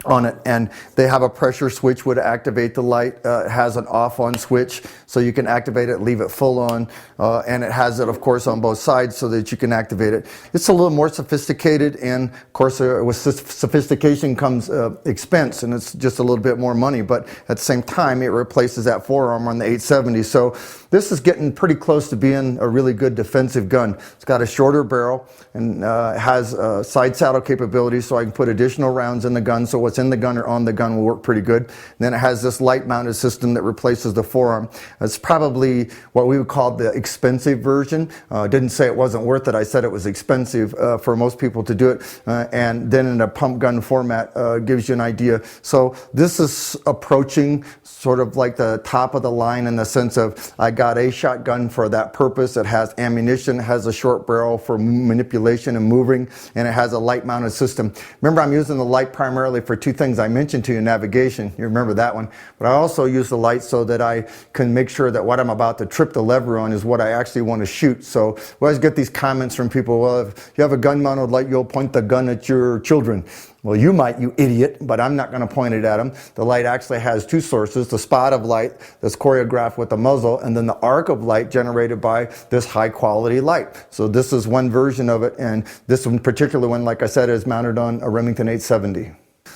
on it, and they have a pressure switch would activate the light. It has an off-on switch, so you can activate it, leave it full on, and it has it, of course, on both sides so that you can activate it. It's a little more sophisticated, and of course, with sophistication comes expense, and it's just a little bit more money, but at the same time, it replaces that forearm on the 870. So this is getting pretty close to being a really good defensive gun. It's got a shorter barrel, and has side saddle capability, so I can put additional rounds in the gun, so what's in the gun or on the gun will work pretty good. And then it has this light mounted system that replaces the forearm. It's probably what we would call the expensive version. Didn't say it wasn't worth it, I said it was expensive for most people to do it. And then in a pump gun format gives you an idea. So this is approaching sort of like the top of the line in the sense of I got a shotgun for that purpose. It has ammunition, it has a short barrel for manipulation and moving, and it has a light mounted system. Remember, I'm using the light primarily for 2 things I mentioned to you: navigation, you remember that one, but I also use the light so that I can make sure that what I'm about to trip the lever on is what I actually want to shoot. So we always get these comments from people, well, if you have a gun mounted light, you'll point the gun at your children. Well, you might, you idiot, but I'm not going to point it at them. The light actually has 2 sources: the spot of light that's choreographed with the muzzle, and then the arc of light generated by this high quality light. So this is one version of it, and this one particular one, like I said, is mounted on a Remington 870.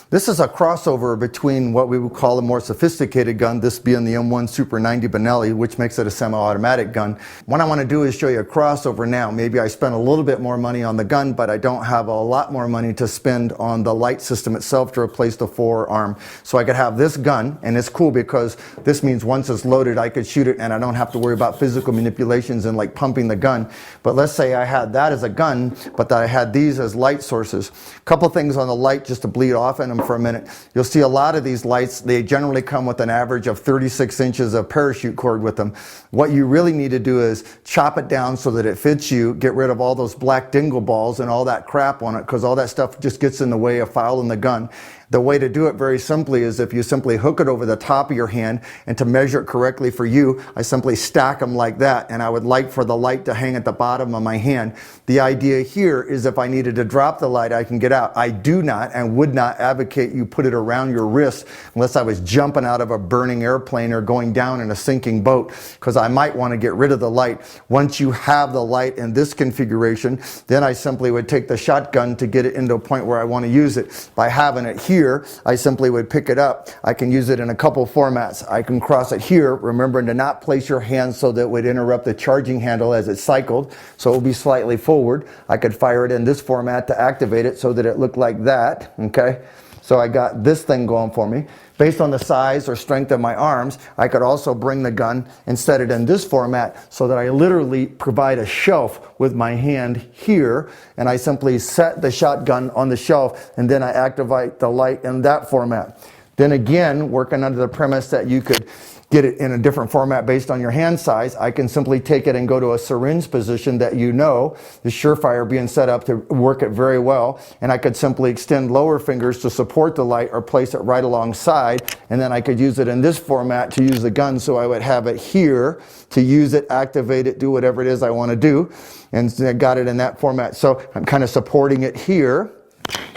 This is a crossover between what we would call a more sophisticated gun, this being the M1 Super 90 Benelli, which makes it a semi-automatic gun. What I want to do is show you a crossover now. Maybe I spent a little bit more money on the gun, but I don't have a lot more money to spend on the light system itself to replace the forearm. So I could have this gun, and it's cool because this means once it's loaded, I could shoot it and I don't have to worry about physical manipulations and like pumping the gun. But let's say I had that as a gun, but that I had these as light sources. A couple things on the light just to bleed off in them for a minute. You'll see a lot of these lights, they generally come with an average of 36 inches of parachute cord with them. What you really need to do is chop it down so that it fits you, get rid of all those black dingle balls and all that crap on it, because all that stuff just gets in the way of fouling the gun. The way to do it very simply is if you simply hook it over the top of your hand, and to measure it correctly for you, I simply stack them like that, and I would like for the light to hang at the bottom of my hand. The idea here is if I needed to drop the light, I can get out. I do not and would not advocate advocate you put it around your wrist unless I was jumping out of a burning airplane or going down in a sinking boat, because I might want to get rid of the light. Once you have the light in this configuration, then I simply would take the shotgun to get it into a point where I want to use it. By having it here, I simply would pick it up. I can use it in a couple formats. I can cross it here, remembering to not place your hand so that it would interrupt the charging handle as it cycled, so it will be slightly forward. I could fire it in this format to activate it so that it looked like that, okay? So I got this thing going for me. Based on the size or strength of my arms, I could also bring the gun and set it in this format so that I literally provide a shelf with my hand here, and I simply set the shotgun on the shelf, and then I activate the light in that format. Then again, working under the premise that you could get it in a different format based on your hand size, I can simply take it and go to a syringe position that you know, the Surefire being set up to work it very well, and I could simply extend lower fingers to support the light or place it right alongside, and then I could use it in this format to use the gun, so I would have it here to use it, activate it, do whatever it is I want to do, and I got it in that format. So I'm kind of supporting it here.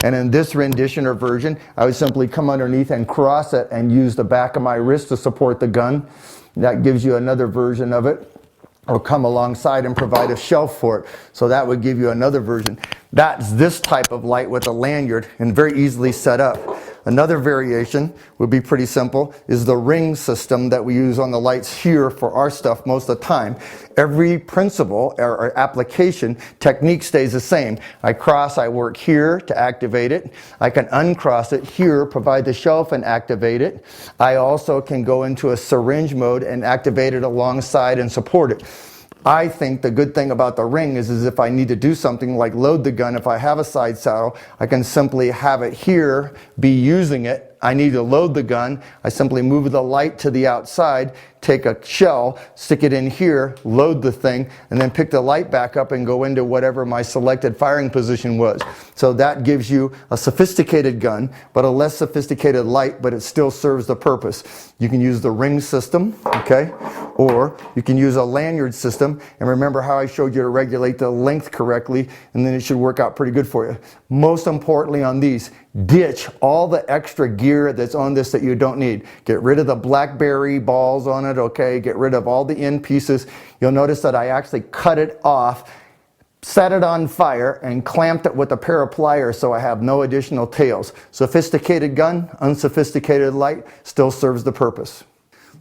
And in this rendition or version, I would simply come underneath and cross it and use the back of my wrist to support the gun. That gives you another version of it. Or come alongside and provide a shelf for it. So that would give you another version. That's this type of light with a lanyard and very easily set up. Another variation would be pretty simple, is the ring system that we use on the lights here for our stuff most of the time. Every principle or application technique stays the same. I work here to activate it. I can uncross it here, provide the shelf and activate it. I also can go into a syringe mode and activate it alongside and support it. I think the good thing about the ring is if I need to do something like load the gun, if I have a side saddle, I can simply have it here, be using it. I need to load the gun. I simply move the light to the outside, take a shell, stick it in here, load the thing, and then pick the light back up and go into whatever my selected firing position was. So that gives you a sophisticated gun, but a less sophisticated light, but it still serves the purpose. You can use the ring system, okay? Or you can use a lanyard system, and remember how I showed you to regulate the length correctly, and then it should work out pretty good for you. Most importantly on these, ditch all the extra gear that's on this that you don't need. Get rid of the BlackBerry balls on it, okay? Get rid of all the end pieces. You'll notice that I actually cut it off, set it on fire, and clamped it with a pair of pliers so I have no additional tails. Sophisticated gun, unsophisticated light, still serves the purpose.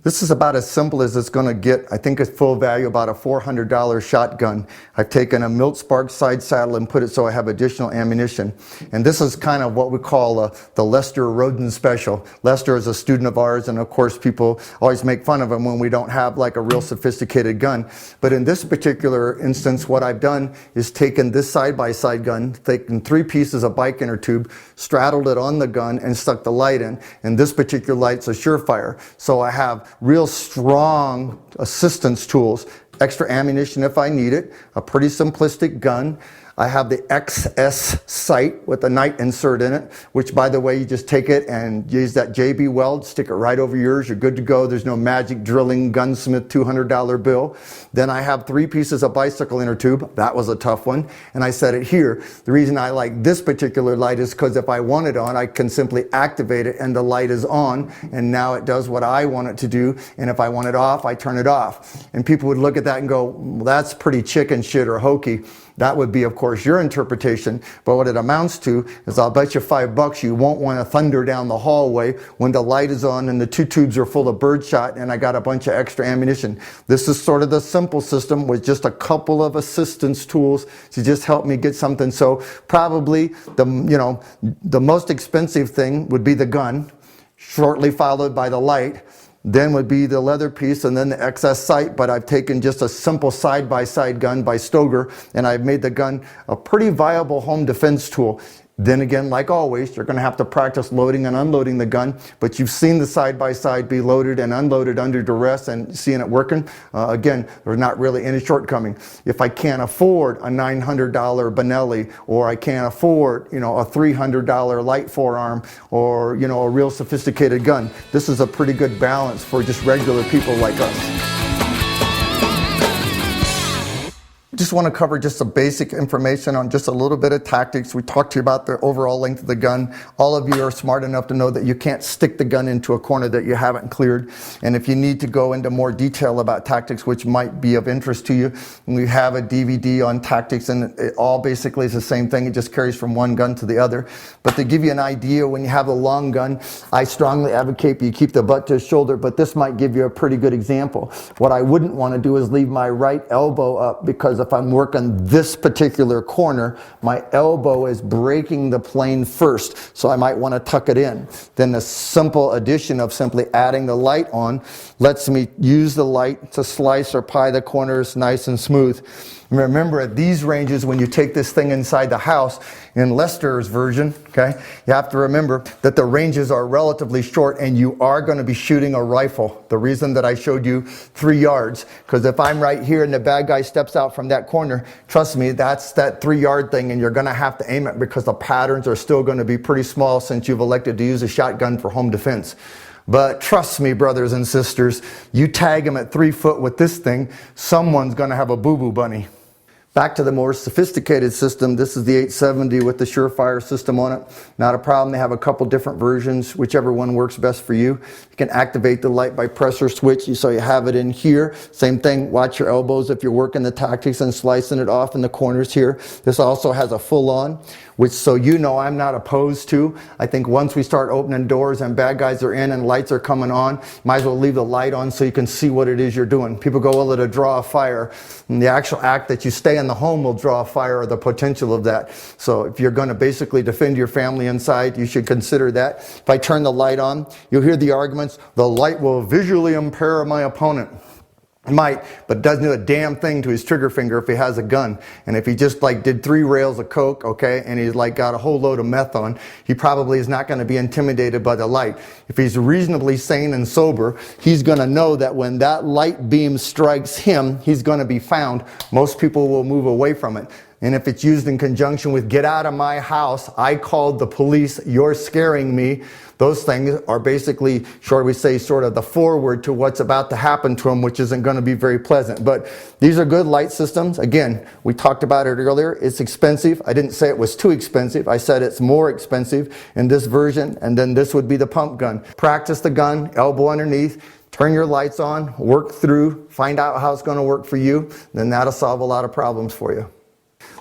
This is about as simple as it's going to get. I think it's full value, about a $400 shotgun. I've taken a Milt Spark side saddle and put it so I have additional ammunition. And this is kind of what we call the Lester Roden special. Lester is a student of ours, and of course people always make fun of him when we don't have like a real sophisticated gun. But in this particular instance, what I've done is taken this side-by-side gun, taken 3 pieces of bike inner tube, straddled it on the gun, and stuck the light in. And this particular light's a Surefire. So I have real strong assistance tools, extra ammunition if I need it, a pretty simplistic gun. I have the XS sight with a night insert in it, which by the way, you just take it and use that JB weld, stick it right over yours, you're good to go. There's no magic drilling gunsmith $200 bill. Then I have 3 pieces of bicycle inner tube. That was a tough one. And I set it here. The reason I like this particular light is because if I want it on, I can simply activate it and the light is on, and now it does what I want it to do. And if I want it off, I turn it off. And people would look at that and go, well, that's pretty chicken shit or hokey. That would be, of course, your interpretation, but what it amounts to is I'll bet you $5 you won't want to thunder down the hallway when the light is on and the 2 tubes are full of birdshot and I got a bunch of extra ammunition. This is sort of the simple system with just a couple of assistance tools to just help me get something. So probably the most expensive thing would be the gun, shortly followed by the light. Then would be the leather piece and then the XS sight, but I've taken just a simple side-by-side gun by Stoeger and I've made the gun a pretty viable home defense tool. Then again, like always, you're going to have to practice loading and unloading the gun, but you've seen the side-by-side be loaded and unloaded under duress and seeing it working. Again, there's not really any shortcoming. If I can't afford a $900 Benelli, or I can't afford, a $300 light forearm, or, a real sophisticated gun, this is a pretty good balance for just regular people like us. Just want to cover just some basic information on just a little bit of tactics. We talked to you about the overall length of the gun. All of you are smart enough to know that you can't stick the gun into a corner that you haven't cleared. And if you need to go into more detail about tactics, which might be of interest to you, we have a DVD on tactics, and it all basically is the same thing. It just carries from one gun to the other. But to give you an idea, when you have a long gun, I strongly advocate you keep the butt to the shoulder, but this might give you a pretty good example. What I wouldn't want to do is leave my right elbow up, because if I'm working this particular corner, my elbow is breaking the plane first, so I might want to tuck it in. Then the simple addition of simply adding the light on lets me use the light to slice or pie the corners nice and smooth. Remember, at these ranges, when you take this thing inside the house, in Lester's version, okay, you have to remember that the ranges are relatively short and you are going to be shooting a rifle. The reason that I showed you 3 yards, because if I'm right here and the bad guy steps out from that corner, trust me, that's that 3-yard thing, and you're going to have to aim it because the patterns are still going to be pretty small since you've elected to use a shotgun for home defense. But trust me, brothers and sisters, you tag them at 3 foot with this thing, someone's going to have a boo-boo bunny. Back to the more sophisticated system. This is the 870 with the Surefire system on it. Not a problem. They have a couple different versions, whichever one works best for you. You can activate the light by press or switch, so you have it in here. Same thing, watch your elbows if you're working the tactics and slicing it off in the corners here. This also has a full on, which, so you know, I'm not opposed to. I think once we start opening doors and bad guys are in and lights are coming on, might as well leave the light on so you can see what it is you're doing. People go, well, it'll draw a fire. And the actual act that you stay in the home will draw a fire, or the potential of that. So if you're going to basically defend your family inside, you should consider that. If I turn the light on, you'll hear the arguments, the light will visually impair my opponent. It might, but doesn't do a damn thing to his trigger finger if he has a gun. And if he just like did 3 rails of coke, okay, and he's like got a whole load of meth on, he probably is not going to be intimidated by the light. If he's reasonably sane and sober, he's going to know that when that light beam strikes him, he's going to be found. Most people will move away from it. And if it's used in conjunction with get out of my house, I called the police, you're scaring me, those things are basically, shall we say, sort of the forward to what's about to happen to them, which isn't going to be very pleasant. But these are good light systems. Again, we talked about it earlier. It's expensive. I didn't say it was too expensive. I said it's more expensive in this version, and then this would be the pump gun. Practice the gun, elbow underneath. Turn your lights on, work through, find out how it's going to work for you. Then that'll solve a lot of problems for you.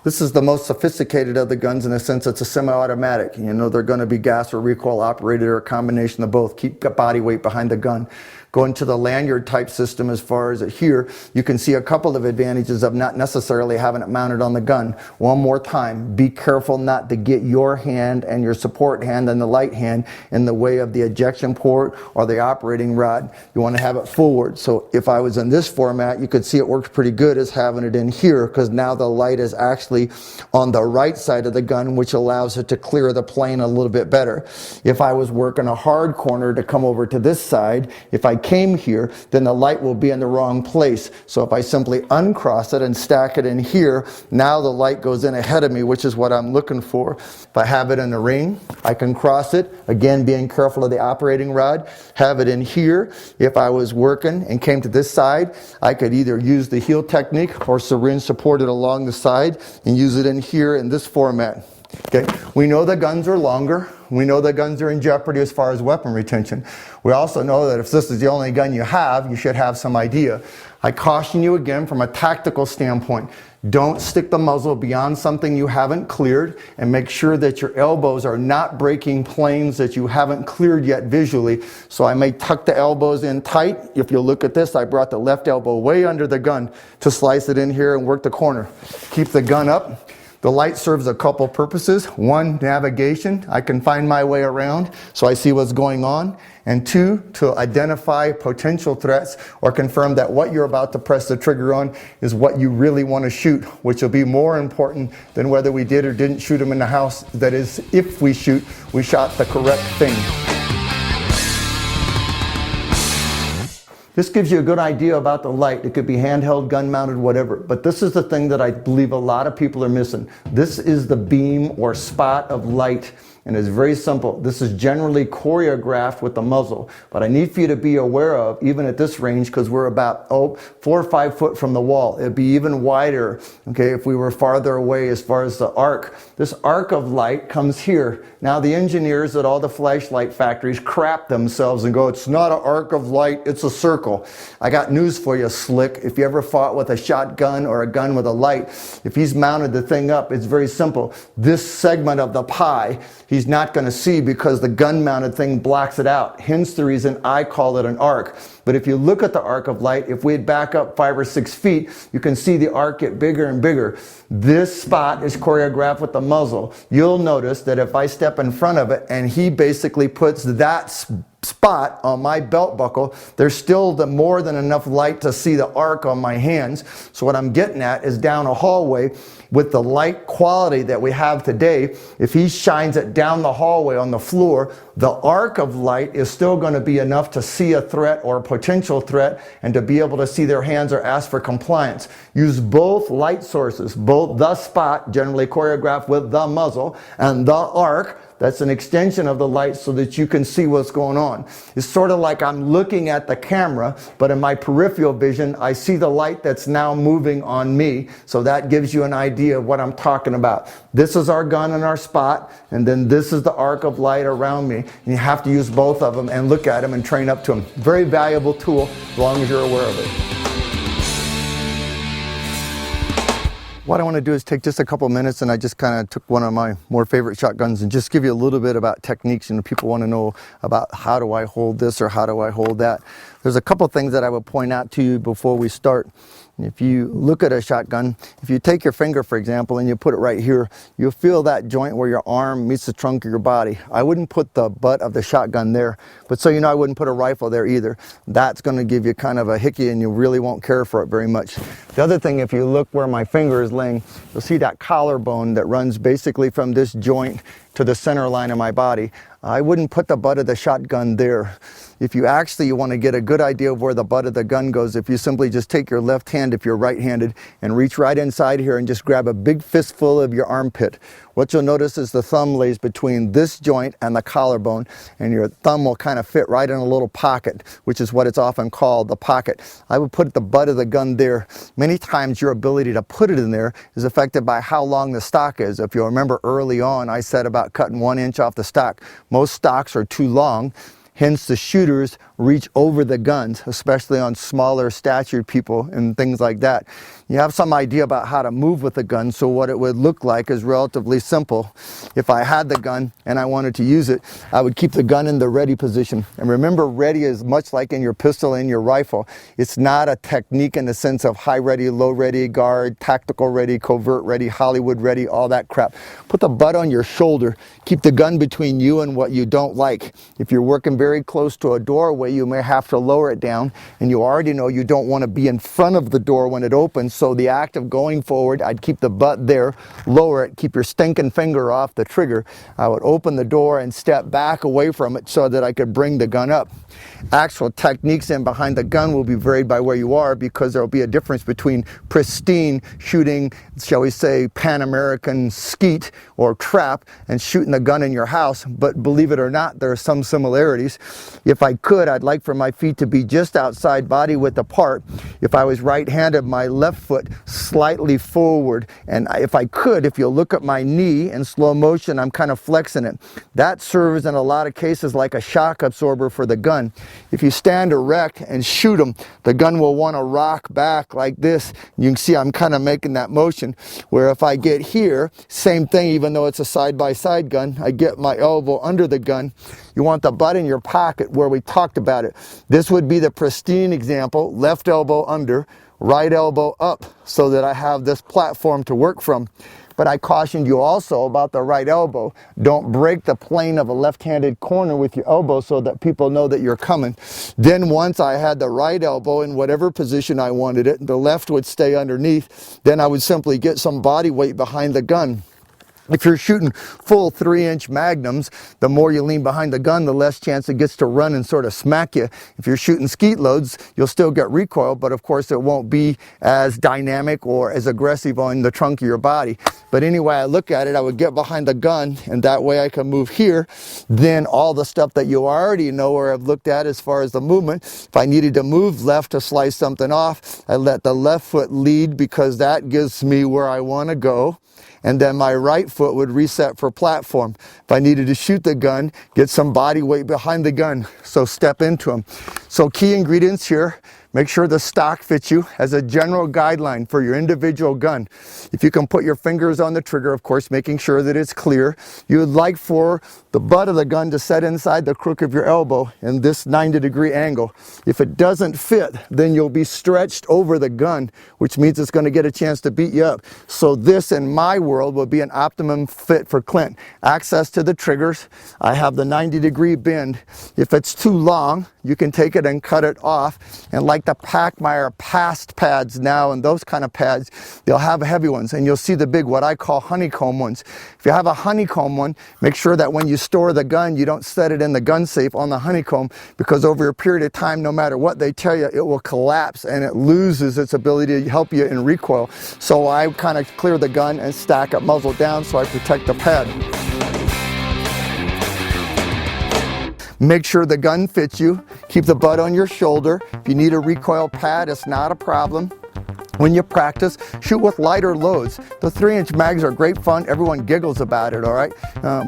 This is the most sophisticated of the guns in the sense it's a semi-automatic. You know, they're going to be gas or recoil operated, or a combination of both. Keep body weight behind the gun. Going to the lanyard type system, as far as it here, you can see a couple of advantages of not necessarily having it mounted on the gun. One more time, be careful not to get your hand and your support hand and the light hand in the way of the ejection port or the operating rod. You want to have it forward. So if I was in this format, you could see it works pretty good as having it in here, because now the light is actually on the right side of the gun, which allows it to clear the plane a little bit better. If I was working a hard corner to come over to this side, if I came here, then the light will be in the wrong place. So if I simply uncross it and stack it in here, now the light goes in ahead of me, which is what I'm looking for. If I have it in the ring, I can cross it, again being careful of the operating rod, have it in here. If I was working and came to this side, I could either use the heel technique or syringe supported along the side and use it in here in this format. Okay, we know the guns are longer. We know the guns are in jeopardy as far as weapon retention. We also know that if this is the only gun you have, you should have some idea. I caution you again from a tactical standpoint. Don't stick the muzzle beyond something you haven't cleared, and make sure that your elbows are not breaking planes that you haven't cleared yet visually. So I may tuck the elbows in tight. If you look at this, I brought the left elbow way under the gun to slice it in here and work the corner. Keep the gun up. The light serves a couple purposes. One, navigation. I can find my way around so I see what's going on. And 2, to identify potential threats or confirm that what you're about to press the trigger on is what you really want to shoot, which will be more important than whether we did or didn't shoot them in the house. That is, if we shoot, we shot the correct thing. This gives you a good idea about the light. It could be handheld, gun mounted, whatever. But this is the thing that I believe a lot of people are missing. This is the beam or spot of light and it's very simple. This is generally choreographed with the muzzle, but I need for you to be aware of, even at this range, because we're about 4 or 5 foot from the wall. It'd be even wider, okay, if we were farther away as far as the arc. This arc of light comes here. Now the engineers at all the flashlight factories crap themselves and go, it's not an arc of light, it's a circle. I got news for you, slick. If you ever fought with a shotgun or a gun with a light, if he's mounted the thing up, it's very simple. This segment of the pie, he's not going to see because the gun mounted thing blocks it out. Hence the reason I call it an arc. But if you look at the arc of light, if we'd back up 5 or 6 feet, you can see the arc get bigger and bigger. This spot is choreographed with the muzzle. You'll notice that if I step in front of it and he basically puts that spot on my belt buckle, there's still more than enough light to see the arc on my hands. So what I'm getting at is down a hallway with the light quality that we have today, if he shines it down the hallway on the floor, the arc of light is still going to be enough to see a threat or a potential threat and to be able to see their hands or ask for compliance. Use both light sources, both the spot, generally choreographed with the muzzle, and the arc, that's an extension of the light so that you can see what's going on. It's sort of like I'm looking at the camera, but in my peripheral vision, I see the light that's now moving on me. So that gives you an idea of what I'm talking about. This is our gun and our spot, and then this is the arc of light around me. And you have to use both of them and look at them and train up to them. Very valuable tool as long as you're aware of it. What I want to do is take just a couple minutes, and I just kind of took one of my more favorite shotguns and just give you a little bit about techniques. And people want to know about how do I hold this or how do I hold that. There's a couple things that I would point out to you before we start. If you look at a shotgun, if you take your finger, for example, and you put it right here, you'll feel that joint where your arm meets the trunk of your body. I wouldn't put the butt of the shotgun there, but so you know I wouldn't put a rifle there either. That's going to give you kind of a hickey and you really won't care for it very much. The other thing, if you look where my finger is laying, you'll see that collarbone that runs basically from this joint to the center line of my body. I wouldn't put the butt of the shotgun there. If you want to get a good idea of where the butt of the gun goes, if you simply just take your left hand, if you're right-handed, and reach right inside here and just grab a big fistful of your armpit. What you'll notice is the thumb lays between this joint and the collarbone, and your thumb will kind of fit right in a little pocket, which is what it's often called, the pocket. I would put the butt of the gun there. Many times your ability to put it in there is affected by how long the stock is. If you'll remember early on, I said about cutting 1 inch off the stock. Most stocks are too long. Hence, the shooters reach over the guns, especially on smaller statured people and things like that. You have some idea about how to move with the gun, so what it would look like is relatively simple. If I had the gun and I wanted to use it, I would keep the gun in the ready position. And remember, ready is much like in your pistol and your rifle. It's not a technique in the sense of high ready, low ready, guard, tactical ready, covert ready, Hollywood ready, all that crap. Put the butt on your shoulder. Keep the gun between you and what you don't like. If you're working very close to a doorway, you may have to lower it down, and you already know you don't want to be in front of the door when it opens, so the act of going forward, I'd keep the butt there, lower it, keep your stinking finger off the trigger. I would open the door and step back away from it so that I could bring the gun up. Actual techniques in behind the gun will be varied by where you are, because there will be a difference between pristine shooting, shall we say, Pan-American skeet or trap, and shooting the gun in your house. But believe it or not, there are some similarities. If I could, I'd like for my feet to be just outside body width apart. If I was right-handed, my left foot slightly forward. And if I could, if you'll look at my knee in slow motion, I'm kind of flexing it. That serves in a lot of cases like a shock absorber for the gun. If you stand erect and shoot them, the gun will want to rock back like this. You can see I'm kind of making that motion, where if I get here, same thing, even though it's a side-by-side gun, I get my elbow under the gun. You want the butt in your pocket where we talked about it. This would be the pristine example, left elbow under, right elbow up, so that I have this platform to work from. But I cautioned you also about the right elbow. Don't break the plane of a left-handed corner with your elbow so that people know that you're coming. Then once I had the right elbow in whatever position I wanted it, the left would stay underneath, then I would simply get some body weight behind the gun. If you're shooting full 3-inch magnums, the more you lean behind the gun, the less chance it gets to run and sort of smack you. If you're shooting skeet loads, you'll still get recoil, but of course it won't be as dynamic or as aggressive on the trunk of your body. But anyway, I look at it, I would get behind the gun, and that way I can move here. Then all the stuff that you already know or have looked at as far as the movement, if I needed to move left to slice something off, I let the left foot lead because that gives me where I want to go. And then my right foot would reset for platform. If I needed to shoot the gun, get some body weight behind the gun, so step into them. So key ingredients here, make sure the stock fits you as a general guideline for your individual gun. If you can put your fingers on the trigger, of course, making sure that it's clear. You would like for the butt of the gun to set inside the crook of your elbow in this 90-degree angle. If it doesn't fit, then you'll be stretched over the gun, which means it's going to get a chance to beat you up. So this, in my world, will be an optimum fit for Clint. Access to the triggers. I have the 90-degree bend. If it's too long, you can take it and cut it off. And like the Pachmeyer past pads now and those kind of pads, they'll have heavy ones, and you'll see the big, what I call honeycomb ones. If you have a honeycomb one, make sure that when you store the gun, you don't set it in the gun safe on the honeycomb, because over a period of time, no matter what they tell you, it will collapse and it loses its ability to help you in recoil. So I kind of clear the gun and stack it muzzle down so I protect the pad. Make sure the gun fits you. Keep the butt on your shoulder. If you need a recoil pad, it's not a problem. When you practice, shoot with lighter loads. The 3-inch mags are great fun. Everyone giggles about it, all right?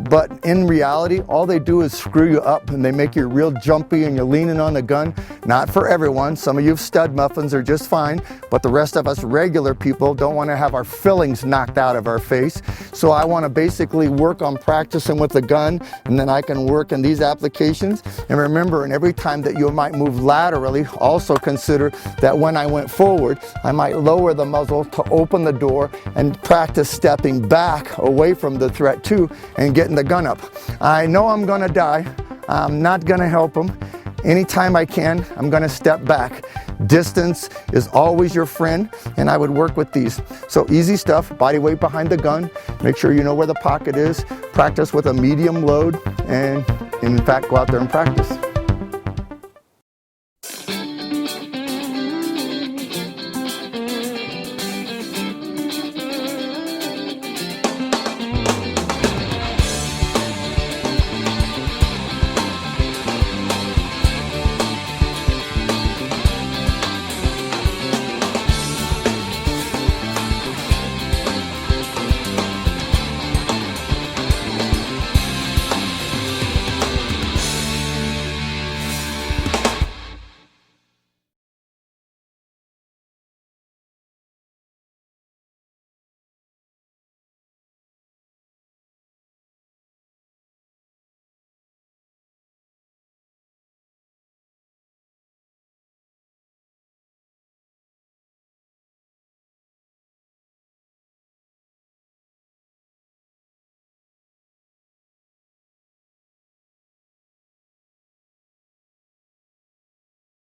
But in reality, all they do is screw you up, and they make you real jumpy and you're leaning on the gun. Not for everyone. Some of you stud muffins are just fine, but the rest of us regular people don't want to have our fillings knocked out of our face. So I want to basically work on practicing with the gun, and then I can work in these applications. And remember, and every time that you might move laterally, also consider that when I went forward, I might lower the muzzle to open the door and practice stepping back away from the threat too and getting the gun up. I know I'm gonna die. I'm not gonna help them. Anytime I can, I'm gonna step back. Distance is always your friend, and I would work with these. So easy stuff, body weight behind the gun, make sure you know where the pocket is, practice with a medium load, and in fact, go out there and practice.